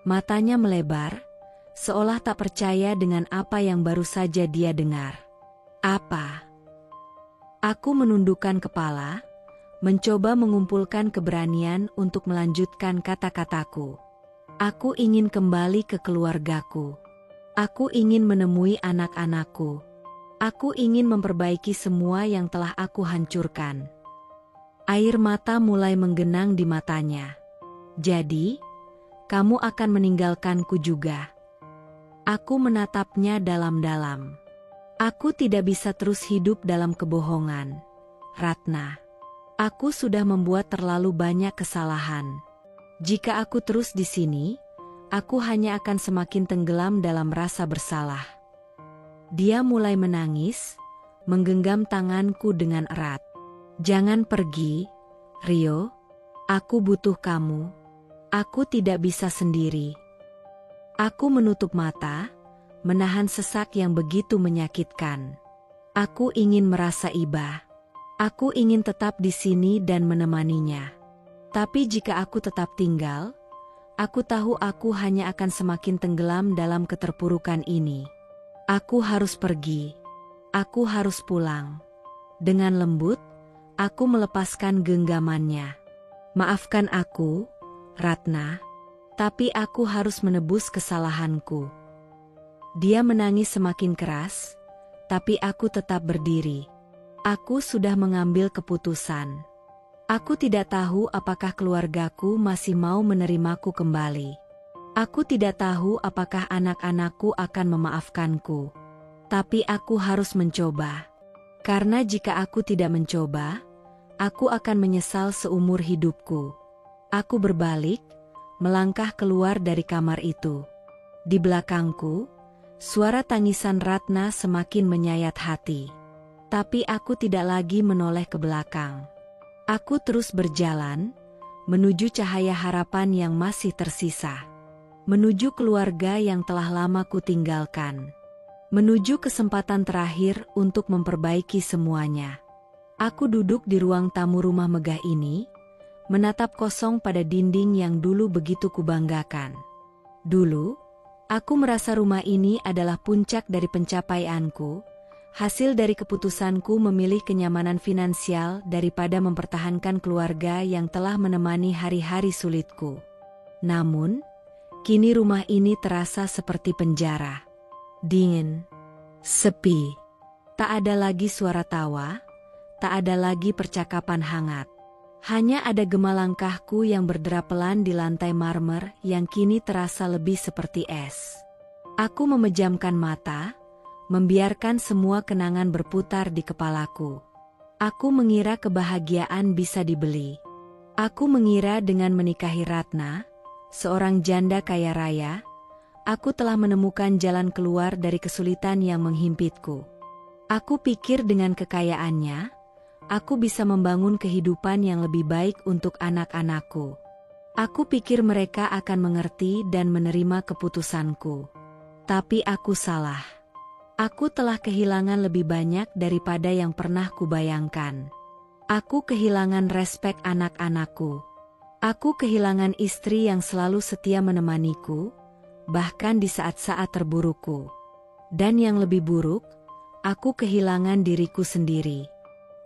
[SPEAKER 1] Matanya melebar, seolah tak percaya dengan apa yang baru saja dia dengar. "Apa?" Aku menundukkan kepala, mencoba mengumpulkan keberanian untuk melanjutkan kata-kataku. "Aku ingin kembali ke keluargaku. Aku ingin menemui anak-anakku. Aku ingin memperbaiki semua yang telah aku hancurkan." Air mata mulai menggenang di matanya. "Jadi, kamu akan meninggalkanku juga?" Aku menatapnya dalam-dalam. "Aku tidak bisa terus hidup dalam kebohongan, Ratna. Aku sudah membuat terlalu banyak kesalahan. Jika aku terus di sini, aku hanya akan semakin tenggelam dalam rasa bersalah." Dia mulai menangis, menggenggam tanganku dengan erat. "Jangan pergi, Rio. Aku butuh kamu. Aku tidak bisa sendiri." Aku menutup mata, menahan sesak yang begitu menyakitkan. Aku ingin merasa iba. Aku ingin tetap di sini dan menemaninya. Tapi jika aku tetap tinggal, aku tahu aku hanya akan semakin tenggelam dalam keterpurukan ini. Aku harus pergi. Aku harus pulang. Dengan lembut, aku melepaskan genggamannya. "Maafkan aku, Ratna, tapi aku harus menebus kesalahanku." Dia menangis semakin keras, tapi aku tetap berdiri. Aku sudah mengambil keputusan. Aku tidak tahu apakah keluargaku masih mau menerimaku kembali. Aku tidak tahu apakah anak-anakku akan memaafkanku. Tapi aku harus mencoba. Karena jika aku tidak mencoba, aku akan menyesal seumur hidupku. Aku berbalik, melangkah keluar dari kamar itu. Di belakangku, suara tangisan Ratna semakin menyayat hati. Tapi aku tidak lagi menoleh ke belakang. Aku terus berjalan, menuju cahaya harapan yang masih tersisa. Menuju keluarga yang telah lama kutinggalkan. Menuju kesempatan terakhir untuk memperbaiki semuanya. Aku duduk di ruang tamu rumah megah ini, menatap kosong pada dinding yang dulu begitu kubanggakan. Dulu, aku merasa rumah ini adalah puncak dari pencapaianku, hasil dari keputusanku memilih kenyamanan finansial daripada mempertahankan keluarga yang telah menemani hari-hari sulitku. Namun, kini rumah ini terasa seperti penjara. Dingin, sepi, tak ada lagi suara tawa, tak ada lagi percakapan hangat. Hanya ada gema langkahku yang berderap pelan di lantai marmer yang kini terasa lebih seperti es. Aku memejamkan mata, membiarkan semua kenangan berputar di kepalaku. Aku mengira kebahagiaan bisa dibeli. Aku mengira dengan menikahi Ratna, seorang janda kaya raya, aku telah menemukan jalan keluar dari kesulitan yang menghimpitku. Aku pikir dengan kekayaannya, aku bisa membangun kehidupan yang lebih baik untuk anak-anakku. Aku pikir mereka akan mengerti dan menerima keputusanku. Tapi aku salah. Aku telah kehilangan lebih banyak daripada yang pernah kubayangkan. Aku kehilangan respek anak-anakku. Aku kehilangan istri yang selalu setia menemaniku, bahkan di saat-saat terburukku. Dan yang lebih buruk, aku kehilangan diriku sendiri.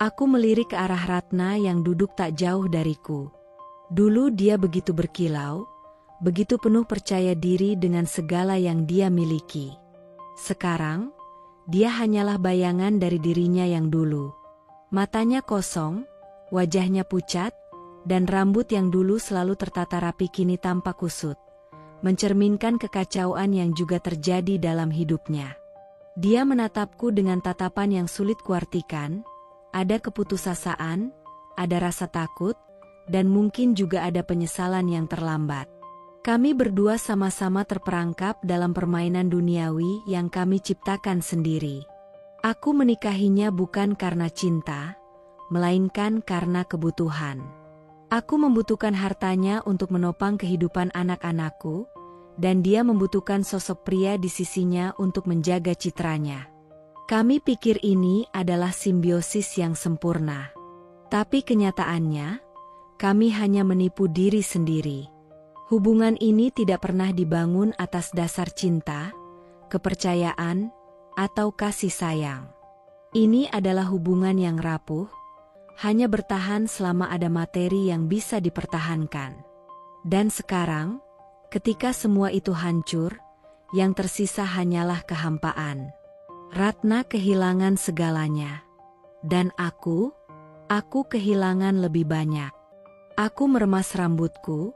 [SPEAKER 1] Aku melirik ke arah Ratna yang duduk tak jauh dariku. Dulu dia begitu berkilau, begitu penuh percaya diri dengan segala yang dia miliki. Sekarang, dia hanyalah bayangan dari dirinya yang dulu. Matanya kosong, wajahnya pucat, dan rambut yang dulu selalu tertata rapi kini tampak kusut, mencerminkan kekacauan yang juga terjadi dalam hidupnya. Dia menatapku dengan tatapan yang sulit kuartikan, ada keputusasaan, ada rasa takut, dan mungkin juga ada penyesalan yang terlambat. Kami berdua sama-sama terperangkap dalam permainan duniawi yang kami ciptakan sendiri. Aku menikahinya bukan karena cinta, melainkan karena kebutuhan. Aku membutuhkan hartanya untuk menopang kehidupan anak-anakku, dan dia membutuhkan sosok pria di sisinya untuk menjaga citranya. Kami pikir ini adalah simbiosis yang sempurna. Tapi kenyataannya, kami hanya menipu diri sendiri. Hubungan ini tidak pernah dibangun atas dasar cinta, kepercayaan, atau kasih sayang. Ini adalah hubungan yang rapuh, hanya bertahan selama ada materi yang bisa dipertahankan. Dan sekarang, ketika semua itu hancur, yang tersisa hanyalah kehampaan. Ratna kehilangan segalanya. Dan aku kehilangan lebih banyak. Aku meremas rambutku,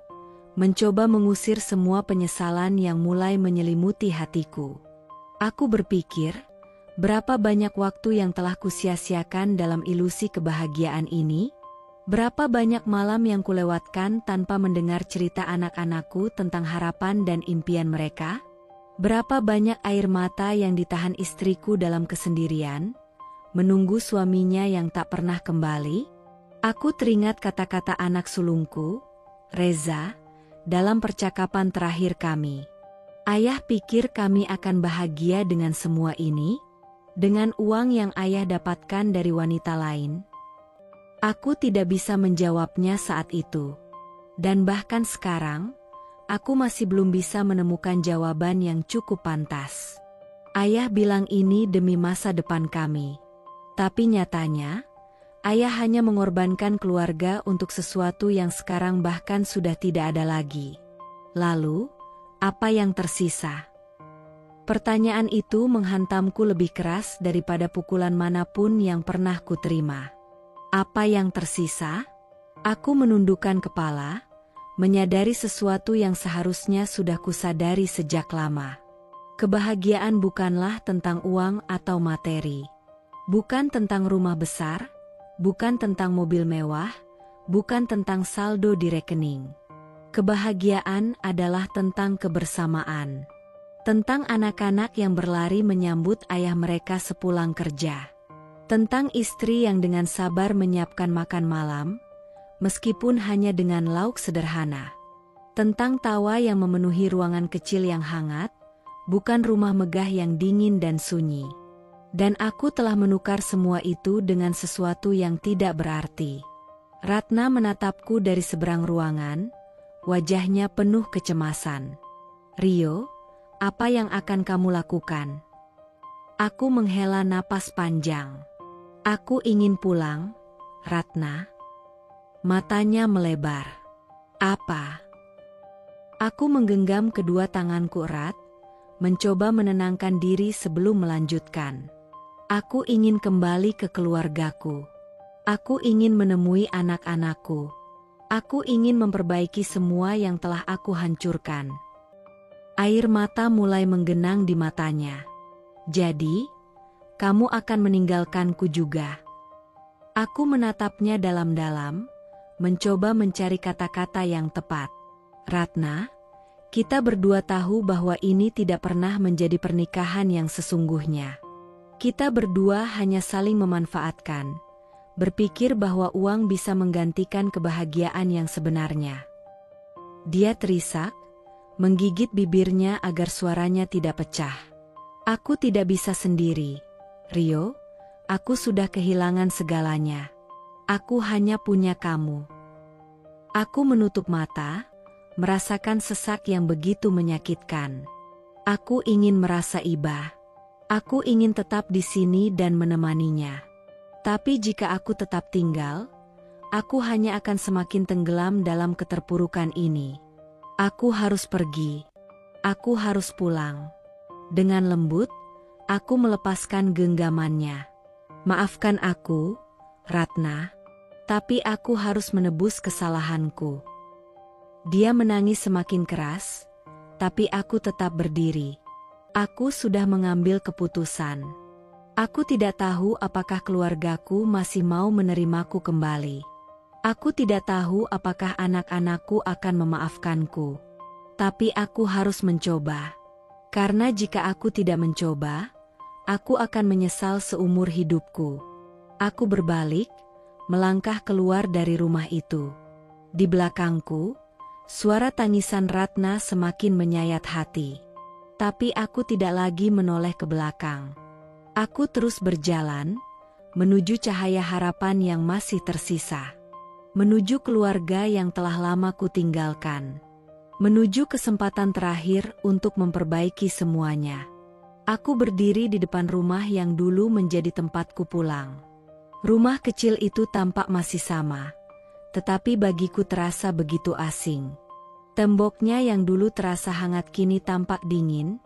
[SPEAKER 1] mencoba mengusir semua penyesalan yang mulai menyelimuti hatiku. Aku berpikir, berapa banyak waktu yang telah kusia-siakan dalam ilusi kebahagiaan ini? Berapa banyak malam yang kulewatkan tanpa mendengar cerita anak-anakku tentang harapan dan impian mereka? Berapa banyak air mata yang ditahan istriku dalam kesendirian, menunggu suaminya yang tak pernah kembali? Aku teringat kata-kata anak sulungku, Reza, dalam percakapan terakhir kami. Ayah pikir kami akan bahagia dengan semua ini? Dengan uang yang ayah dapatkan dari wanita lain? Aku tidak bisa menjawabnya saat itu. Dan bahkan sekarang, aku masih belum bisa menemukan jawaban yang cukup pantas. Ayah bilang ini demi masa depan kami. Tapi nyatanya, ayah hanya mengorbankan keluarga untuk sesuatu yang sekarang bahkan sudah tidak ada lagi. Lalu, apa yang tersisa? Pertanyaan itu menghantamku lebih keras daripada pukulan manapun yang pernah kuterima. Apa yang tersisa? Aku menundukkan kepala, menyadari sesuatu yang seharusnya sudah kusadari sejak lama. Kebahagiaan bukanlah tentang uang atau materi. Bukan tentang rumah besar, bukan tentang mobil mewah, bukan tentang saldo di rekening. Kebahagiaan adalah tentang kebersamaan. Tentang anak-anak yang berlari menyambut ayah mereka sepulang kerja. Tentang istri yang dengan sabar menyiapkan makan malam, meskipun hanya dengan lauk sederhana. Tentang tawa yang memenuhi ruangan kecil yang hangat, bukan rumah megah yang dingin dan sunyi. Dan aku telah menukar semua itu dengan sesuatu yang tidak berarti. Ratna menatapku dari seberang ruangan, wajahnya penuh kecemasan. Rio, apa yang akan kamu lakukan? Aku menghela napas panjang. Aku ingin pulang, Ratna. Matanya melebar. Apa? Aku menggenggam kedua tanganku erat, mencoba menenangkan diri sebelum melanjutkan. Aku ingin kembali ke keluargaku. Aku ingin menemui anak-anakku. Aku ingin memperbaiki semua yang telah aku hancurkan. Air mata mulai menggenang di matanya. Jadi, kamu akan meninggalkanku juga. Aku menatapnya dalam-dalam, mencoba mencari kata-kata yang tepat. Ratna, kita berdua tahu bahwa ini tidak pernah menjadi pernikahan yang sesungguhnya. Kita berdua hanya saling memanfaatkan, berpikir bahwa uang bisa menggantikan kebahagiaan yang sebenarnya. Dia terisak, menggigit bibirnya agar suaranya tidak pecah. Aku tidak bisa sendiri, Rio, aku sudah kehilangan segalanya. Aku hanya punya kamu. Aku menutup mata, merasakan sesak yang begitu menyakitkan. Aku ingin merasa iba. Aku ingin tetap di sini dan menemaninya. Tapi jika aku tetap tinggal, aku hanya akan semakin tenggelam dalam keterpurukan ini. Aku harus pergi. Aku harus pulang. Dengan lembut, aku melepaskan genggamannya. Maafkan aku, Ratna, tapi aku harus menebus kesalahanku. Dia menangis semakin keras, tapi aku tetap berdiri. Aku sudah mengambil keputusan. Aku tidak tahu apakah keluargaku masih mau menerimaku kembali. Aku tidak tahu apakah anak-anakku akan memaafkanku. Tapi aku harus mencoba. Karena jika aku tidak mencoba, aku akan menyesal seumur hidupku. Aku berbalik, melangkah keluar dari rumah itu. Di belakangku, suara tangisan Ratna semakin menyayat hati. Tapi aku tidak lagi menoleh ke belakang. Aku terus berjalan, menuju cahaya harapan yang masih tersisa. Menuju keluarga yang telah lama kutinggalkan. Menuju kesempatan terakhir untuk memperbaiki semuanya. Aku berdiri di depan rumah yang dulu menjadi tempatku pulang. Rumah kecil itu tampak masih sama, tetapi bagiku terasa begitu asing. Temboknya yang dulu terasa hangat kini tampak dingin,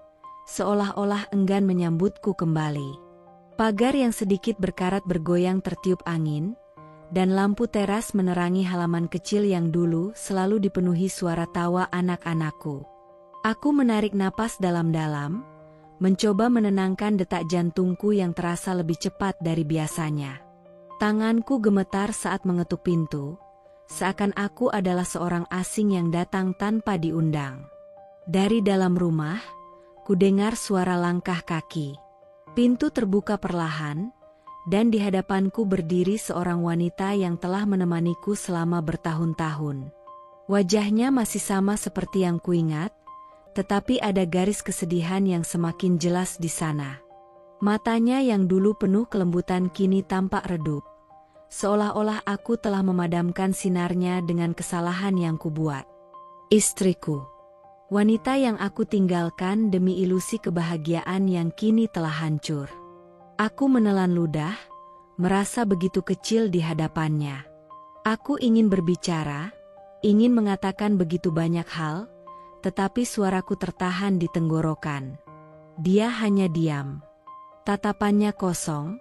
[SPEAKER 1] seolah-olah enggan menyambutku kembali. Pagar yang sedikit berkarat bergoyang tertiup angin, dan lampu teras menerangi halaman kecil yang dulu selalu dipenuhi suara tawa anak-anakku. Aku menarik napas dalam-dalam, mencoba menenangkan detak jantungku yang terasa lebih cepat dari biasanya. Tanganku gemetar saat mengetuk pintu, seakan aku adalah seorang asing yang datang tanpa diundang. Dari dalam rumah, kudengar suara langkah kaki. Pintu terbuka perlahan, dan di hadapanku berdiri seorang wanita yang telah menemaniku selama bertahun-tahun. Wajahnya masih sama seperti yang kuingat, tetapi ada garis kesedihan yang semakin jelas di sana. Matanya yang dulu penuh kelembutan kini tampak redup, seolah-olah aku telah memadamkan sinarnya dengan kesalahan yang kubuat. Istriku. Wanita yang aku tinggalkan demi ilusi kebahagiaan yang kini telah hancur. Aku menelan ludah, merasa begitu kecil di hadapannya. Aku ingin berbicara, ingin mengatakan begitu banyak hal, tetapi suaraku tertahan di tenggorokan. Dia hanya diam. Tatapannya kosong,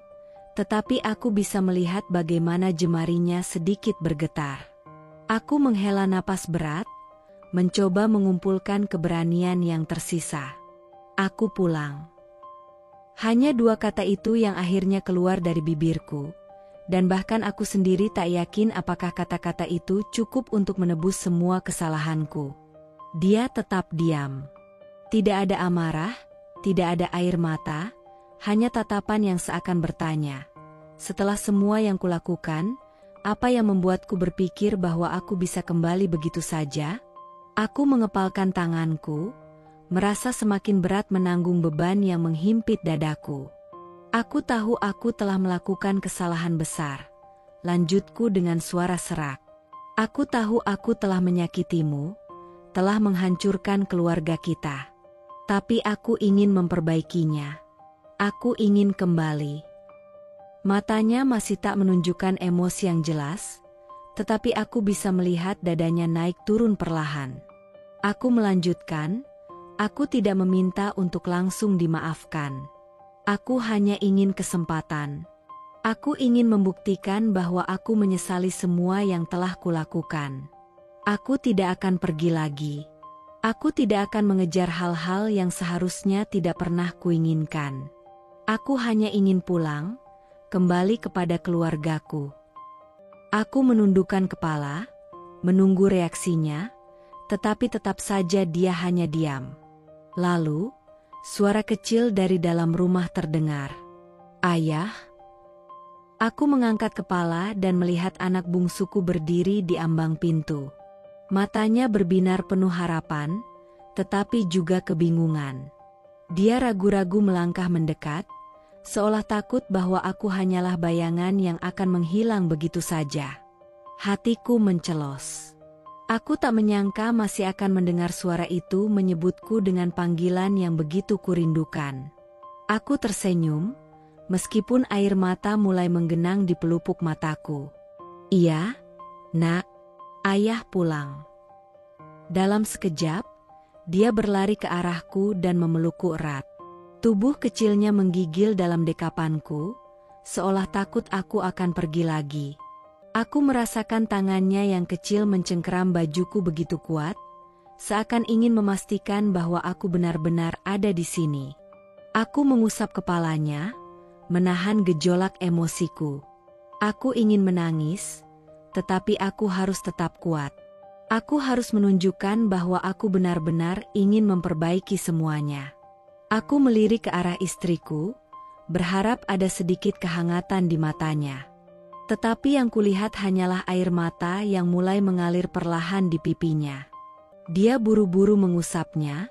[SPEAKER 1] tetapi aku bisa melihat bagaimana jemarinya sedikit bergetar. Aku menghela napas berat, mencoba mengumpulkan keberanian yang tersisa. Aku pulang. Hanya dua kata itu yang akhirnya keluar dari bibirku, dan bahkan aku sendiri tak yakin apakah kata-kata itu cukup untuk menebus semua kesalahanku. Dia tetap diam. Tidak ada amarah, tidak ada air mata, hanya tatapan yang seakan bertanya. Setelah semua yang kulakukan, apa yang membuatku berpikir bahwa aku bisa kembali begitu saja? Aku mengepalkan tanganku, merasa semakin berat menanggung beban yang menghimpit dadaku. Aku tahu aku telah melakukan kesalahan besar. Lanjutku dengan suara serak. Aku tahu aku telah menyakitimu, telah menghancurkan keluarga kita. Tapi aku ingin memperbaikinya. Aku ingin kembali. Matanya masih tak menunjukkan emosi yang jelas, tetapi aku bisa melihat dadanya naik turun perlahan. Aku melanjutkan, aku tidak meminta untuk langsung dimaafkan. Aku hanya ingin kesempatan. Aku ingin membuktikan bahwa aku menyesali semua yang telah kulakukan. Aku tidak akan pergi lagi. Aku tidak akan mengejar hal-hal yang seharusnya tidak pernah kuinginkan. Aku hanya ingin pulang, kembali kepada keluargaku. Aku menundukkan kepala, menunggu reaksinya, tetapi tetap saja dia hanya diam. Lalu, suara kecil dari dalam rumah terdengar. "Ayah?" Aku mengangkat kepala dan melihat anak bungsuku berdiri di ambang pintu. Matanya berbinar penuh harapan, tetapi juga kebingungan. Dia ragu-ragu melangkah mendekat, seolah takut bahwa aku hanyalah bayangan yang akan menghilang begitu saja. Hatiku mencelos. Aku tak menyangka masih akan mendengar suara itu menyebutku dengan panggilan yang begitu kurindukan. Aku tersenyum, meskipun air mata mulai menggenang di pelupuk mataku. "Iya, Nak, ayah pulang." Dalam sekejap, dia berlari ke arahku dan memelukku erat. Tubuh kecilnya menggigil dalam dekapanku, seolah takut aku akan pergi lagi. Aku merasakan tangannya yang kecil mencengkeram bajuku begitu kuat, seakan ingin memastikan bahwa aku benar-benar ada di sini. Aku mengusap kepalanya, menahan gejolak emosiku. Aku ingin menangis, tetapi aku harus tetap kuat. Aku harus menunjukkan bahwa aku benar-benar ingin memperbaiki semuanya. Aku melirik ke arah istriku, berharap ada sedikit kehangatan di matanya. Tetapi yang kulihat hanyalah air mata yang mulai mengalir perlahan di pipinya. Dia buru-buru mengusapnya,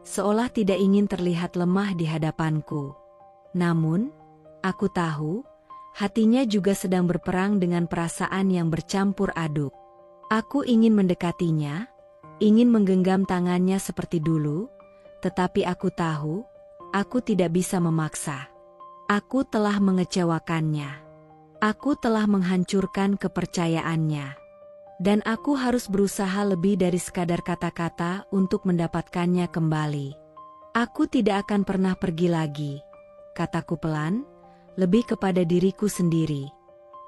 [SPEAKER 1] seolah tidak ingin terlihat lemah di hadapanku. Namun, aku tahu, hatinya juga sedang berperang dengan perasaan yang bercampur aduk. Aku ingin mendekatinya, ingin menggenggam tangannya seperti dulu, tetapi aku tahu, aku tidak bisa memaksa. Aku telah mengecewakannya. Aku telah menghancurkan kepercayaannya. Dan aku harus berusaha lebih dari sekadar kata-kata untuk mendapatkannya kembali. Aku tidak akan pernah pergi lagi, kataku pelan, lebih kepada diriku sendiri.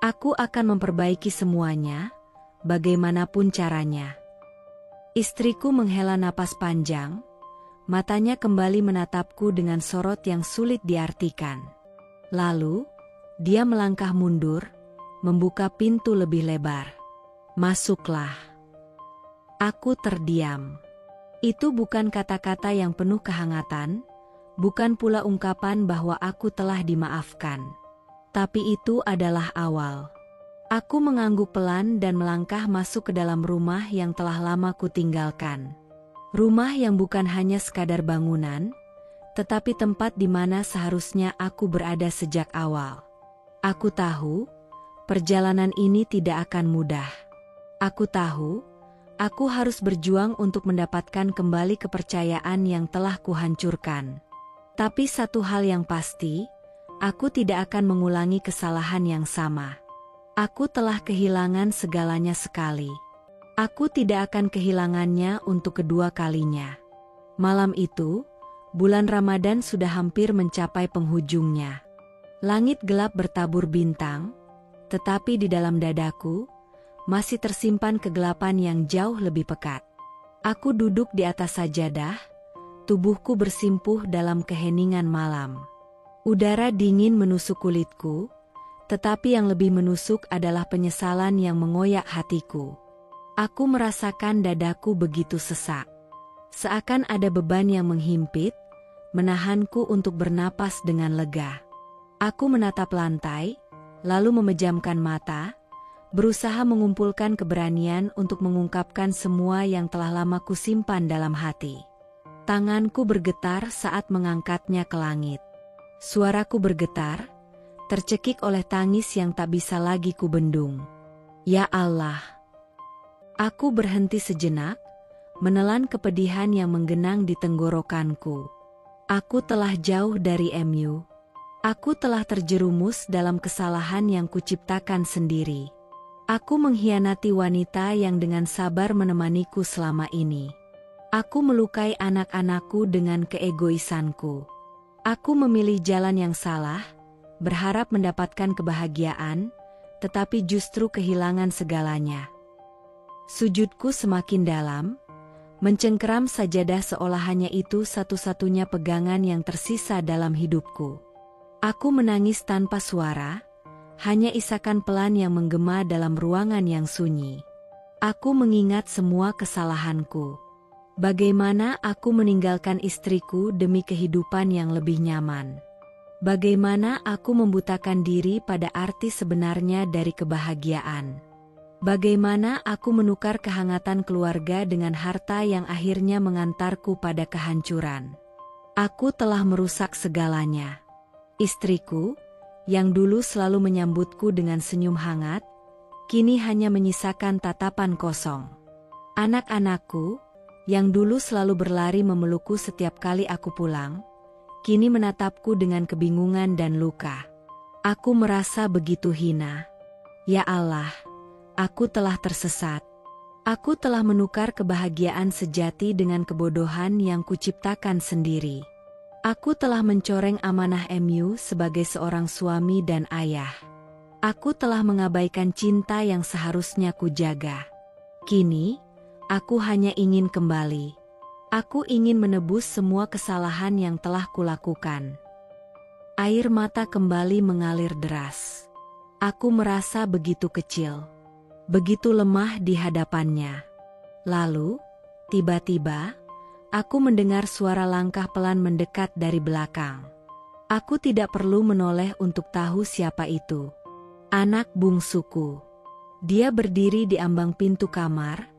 [SPEAKER 1] Aku akan memperbaiki semuanya, bagaimanapun caranya. Istriku menghela napas panjang, matanya kembali menatapku dengan sorot yang sulit diartikan. Lalu, dia melangkah mundur, membuka pintu lebih lebar. "Masuklah." Aku terdiam. Itu bukan kata-kata yang penuh kehangatan, bukan pula ungkapan bahwa aku telah dimaafkan. Tapi itu adalah awal. Aku mengangguk pelan dan melangkah masuk ke dalam rumah yang telah lama kutinggalkan. Rumah yang bukan hanya sekadar bangunan, tetapi tempat di mana seharusnya aku berada sejak awal. Aku tahu, perjalanan ini tidak akan mudah. Aku tahu, aku harus berjuang untuk mendapatkan kembali kepercayaan yang telah kuhancurkan. Tapi satu hal yang pasti, aku tidak akan mengulangi kesalahan yang sama. Aku telah kehilangan segalanya sekali. Aku tidak akan kehilangannya untuk kedua kalinya. Malam itu, bulan Ramadan sudah hampir mencapai penghujungnya. Langit gelap bertabur bintang, tetapi di dalam dadaku, masih tersimpan kegelapan yang jauh lebih pekat. Aku duduk di atas sajadah, tubuhku bersimpuh dalam keheningan malam. Udara dingin menusuk kulitku, tetapi yang lebih menusuk adalah penyesalan yang mengoyak hatiku. Aku merasakan dadaku begitu sesak. Seakan ada beban yang menghimpit, menahanku untuk bernapas dengan lega. Aku menatap lantai, lalu memejamkan mata, berusaha mengumpulkan keberanian untuk mengungkapkan semua yang telah lama kusimpan dalam hati. Tanganku bergetar saat mengangkatnya ke langit. Suaraku bergetar, tercekik oleh tangis yang tak bisa lagi kubendung. Ya Allah! Aku berhenti sejenak, menelan kepedihan yang menggenang di tenggorokanku. Aku telah jauh dari MU. Aku telah terjerumus dalam kesalahan yang kuciptakan sendiri. Aku mengkhianati wanita yang dengan sabar menemaniku selama ini. Aku melukai anak-anakku dengan keegoisanku. Aku memilih jalan yang salah, berharap mendapatkan kebahagiaan, tetapi justru kehilangan segalanya. Sujudku semakin dalam, mencengkeram sajadah seolah hanya itu satu-satunya pegangan yang tersisa dalam hidupku. Aku menangis tanpa suara, hanya isakan pelan yang menggema dalam ruangan yang sunyi. Aku mengingat semua kesalahanku. Bagaimana aku meninggalkan istriku demi kehidupan yang lebih nyaman. Bagaimana aku membutakan diri pada arti sebenarnya dari kebahagiaan. Bagaimana aku menukar kehangatan keluarga dengan harta yang akhirnya mengantarku pada kehancuran. Aku telah merusak segalanya. Istriku, yang dulu selalu menyambutku dengan senyum hangat, kini hanya menyisakan tatapan kosong. Anak-anakku, yang dulu selalu berlari memelukku setiap kali aku pulang, kini menatapku dengan kebingungan dan luka. Aku merasa begitu hina. Ya Allah, aku telah tersesat. Aku telah menukar kebahagiaan sejati dengan kebodohan yang kuciptakan sendiri. Aku telah mencoreng amanah MU sebagai seorang suami dan ayah. Aku telah mengabaikan cinta yang seharusnya kujaga. Kini, aku hanya ingin kembali. Aku ingin menebus semua kesalahan yang telah kulakukan. Air mata kembali mengalir deras. Aku merasa begitu kecil, begitu lemah di hadapannya. Lalu, tiba-tiba, aku mendengar suara langkah pelan mendekat dari belakang. Aku tidak perlu menoleh untuk tahu siapa itu. Anak bungsuku. Dia berdiri di ambang pintu kamar,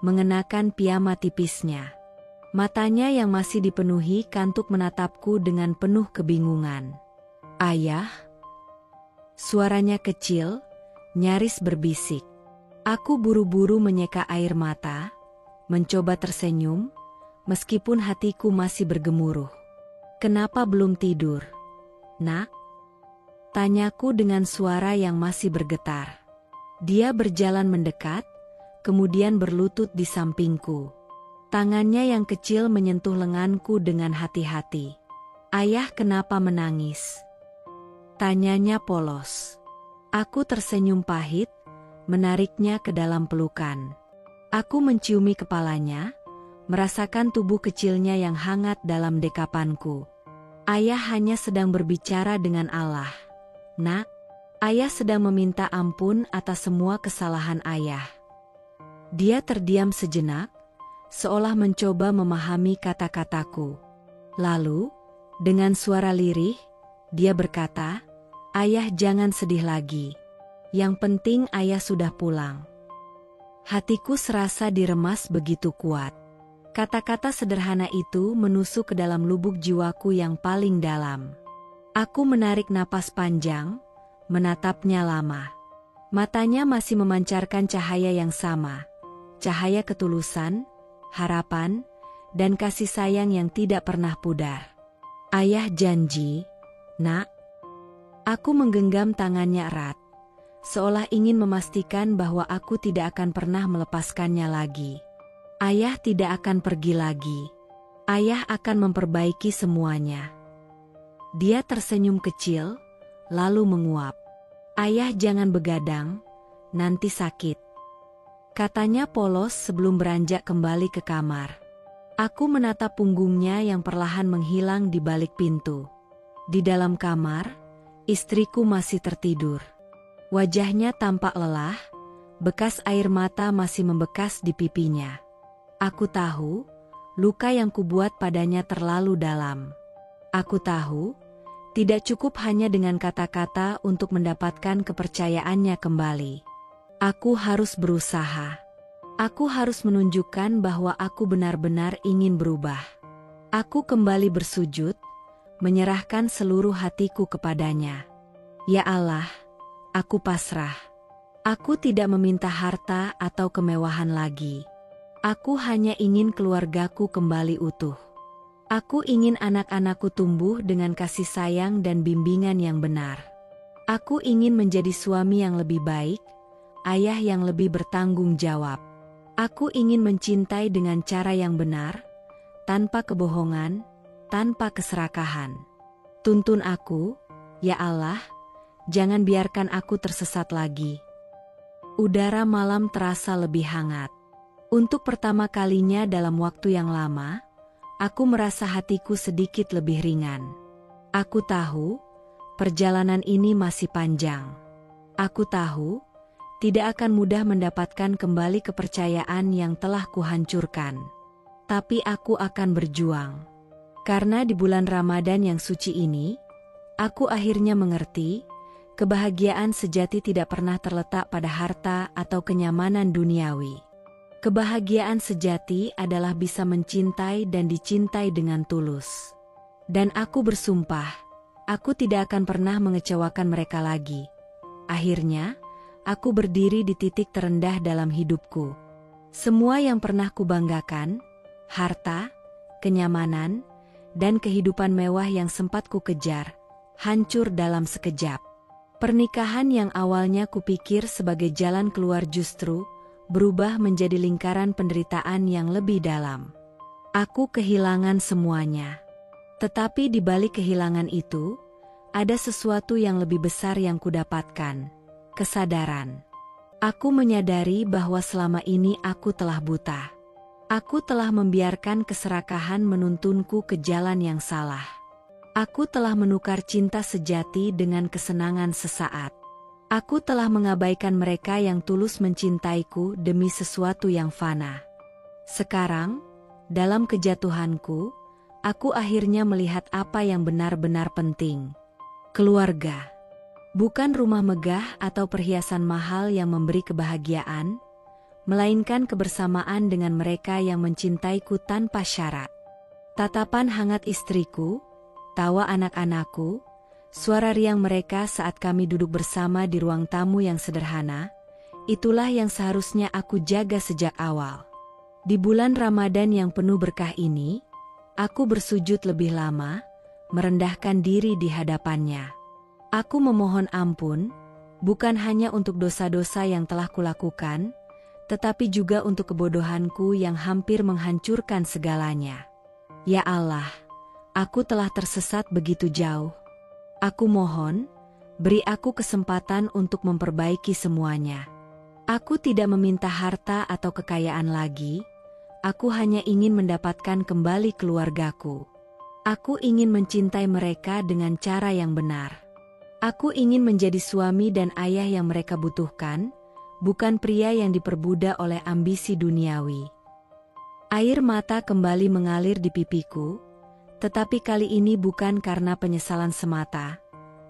[SPEAKER 1] mengenakan piyama tipisnya. Matanya yang masih dipenuhi kantuk menatapku dengan penuh kebingungan. Ayah? Suaranya kecil, nyaris berbisik. Aku buru-buru menyeka air mata, mencoba tersenyum, meskipun hatiku masih bergemuruh. Kenapa belum tidur, Nak? Tanyaku dengan suara yang masih bergetar. Dia berjalan mendekat, kemudian berlutut di sampingku. Tangannya yang kecil menyentuh lenganku dengan hati-hati. Ayah, kenapa menangis? Tanyanya polos. Aku tersenyum pahit, menariknya ke dalam pelukan. Aku menciumi kepalanya, merasakan tubuh kecilnya yang hangat dalam dekapanku. Ayah hanya sedang berbicara dengan Allah. Nak, ayah sedang meminta ampun atas semua kesalahan ayah. Dia terdiam sejenak, seolah mencoba memahami kata-kataku. Lalu, dengan suara lirih, dia berkata, "Ayah, jangan sedih lagi. Yang penting ayah sudah pulang." Hatiku serasa diremas begitu kuat. Kata-kata sederhana itu menusuk ke dalam lubuk jiwaku yang paling dalam. Aku menarik napas panjang, menatapnya lama. Matanya masih memancarkan cahaya yang sama, cahaya ketulusan, harapan, dan kasih sayang yang tidak pernah pudar. Ayah janji, Nak. Aku menggenggam tangannya erat, seolah ingin memastikan bahwa aku tidak akan pernah melepaskannya lagi. Ayah tidak akan pergi lagi. Ayah akan memperbaiki semuanya. Dia tersenyum kecil, lalu menguap. Ayah, jangan begadang, nanti sakit. Katanya polos sebelum beranjak kembali ke kamar. Aku menatap punggungnya yang perlahan menghilang di balik pintu. Di dalam kamar, istriku masih tertidur. Wajahnya tampak lelah, bekas air mata masih membekas di pipinya. Aku tahu, luka yang kubuat padanya terlalu dalam. Aku tahu, tidak cukup hanya dengan kata-kata untuk mendapatkan kepercayaannya kembali. Aku harus berusaha. Aku harus menunjukkan bahwa aku benar-benar ingin berubah. Aku kembali bersujud, menyerahkan seluruh hatiku kepadanya. Ya Allah, aku pasrah. Aku tidak meminta harta atau kemewahan lagi. Aku hanya ingin keluargaku kembali utuh. Aku ingin anak-anakku tumbuh dengan kasih sayang dan bimbingan yang benar. Aku ingin menjadi suami yang lebih baik, ayah yang lebih bertanggung jawab. Aku ingin mencintai dengan cara yang benar, tanpa kebohongan, tanpa keserakahan. Tuntun aku, ya Allah, jangan biarkan aku tersesat lagi. Udara malam terasa lebih hangat. Untuk pertama kalinya dalam waktu yang lama, aku merasa hatiku sedikit lebih ringan. Aku tahu, perjalanan ini masih panjang. Aku tahu, tidak akan mudah mendapatkan kembali kepercayaan yang telah kuhancurkan. Tapi aku akan berjuang. Karena di bulan Ramadan yang suci ini, aku akhirnya mengerti, kebahagiaan sejati tidak pernah terletak pada harta atau kenyamanan duniawi. Kebahagiaan sejati adalah bisa mencintai dan dicintai dengan tulus. Dan aku bersumpah, aku tidak akan pernah mengecewakan mereka lagi. Akhirnya, aku berdiri di titik terendah dalam hidupku. Semua yang pernah kubanggakan, harta, kenyamanan, dan kehidupan mewah yang sempat kukejar, hancur dalam sekejap. Pernikahan yang awalnya kupikir sebagai jalan keluar justru berubah menjadi lingkaran penderitaan yang lebih dalam. Aku kehilangan semuanya. Tetapi di balik kehilangan itu, ada sesuatu yang lebih besar yang kudapatkan, kesadaran. Aku menyadari bahwa selama ini aku telah buta. Aku telah membiarkan keserakahan menuntunku ke jalan yang salah. Aku telah menukar cinta sejati dengan kesenangan sesaat. Aku telah mengabaikan mereka yang tulus mencintaiku demi sesuatu yang fana. Sekarang, dalam kejatuhanku, aku akhirnya melihat apa yang benar-benar penting. Keluarga. Bukan rumah megah atau perhiasan mahal yang memberi kebahagiaan, melainkan kebersamaan dengan mereka yang mencintaiku tanpa syarat. Tatapan hangat istriku, tawa anak-anakku, suara riang mereka saat kami duduk bersama di ruang tamu yang sederhana, itulah yang seharusnya aku jaga sejak awal. Di bulan Ramadan yang penuh berkah ini, aku bersujud lebih lama, merendahkan diri di hadapannya. Aku memohon ampun, bukan hanya untuk dosa-dosa yang telah kulakukan, tetapi juga untuk kebodohanku yang hampir menghancurkan segalanya. Ya Allah, aku telah tersesat begitu jauh. Aku mohon, beri aku kesempatan untuk memperbaiki semuanya. Aku tidak meminta harta atau kekayaan lagi, aku hanya ingin mendapatkan kembali keluargaku. Aku ingin mencintai mereka dengan cara yang benar. Aku ingin menjadi suami dan ayah yang mereka butuhkan, bukan pria yang diperbudak oleh ambisi duniawi. Air mata kembali mengalir di pipiku, tetapi kali ini bukan karena penyesalan semata,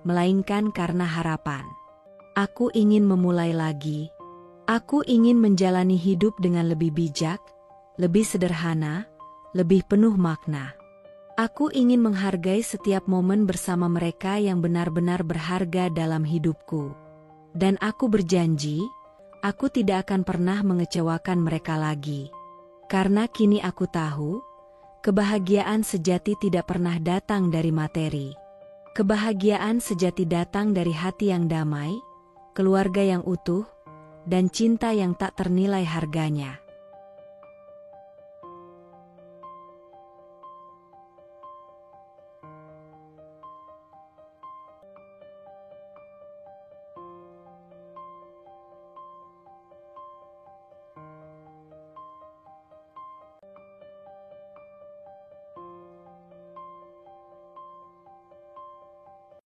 [SPEAKER 1] melainkan karena harapan. Aku ingin memulai lagi. Aku ingin menjalani hidup dengan lebih bijak, lebih sederhana, lebih penuh makna. Aku ingin menghargai setiap momen bersama mereka yang benar-benar berharga dalam hidupku. Dan aku berjanji, aku tidak akan pernah mengecewakan mereka lagi. Karena kini aku tahu, kebahagiaan sejati tidak pernah datang dari materi. Kebahagiaan sejati datang dari hati yang damai, keluarga yang utuh, dan cinta yang tak ternilai harganya.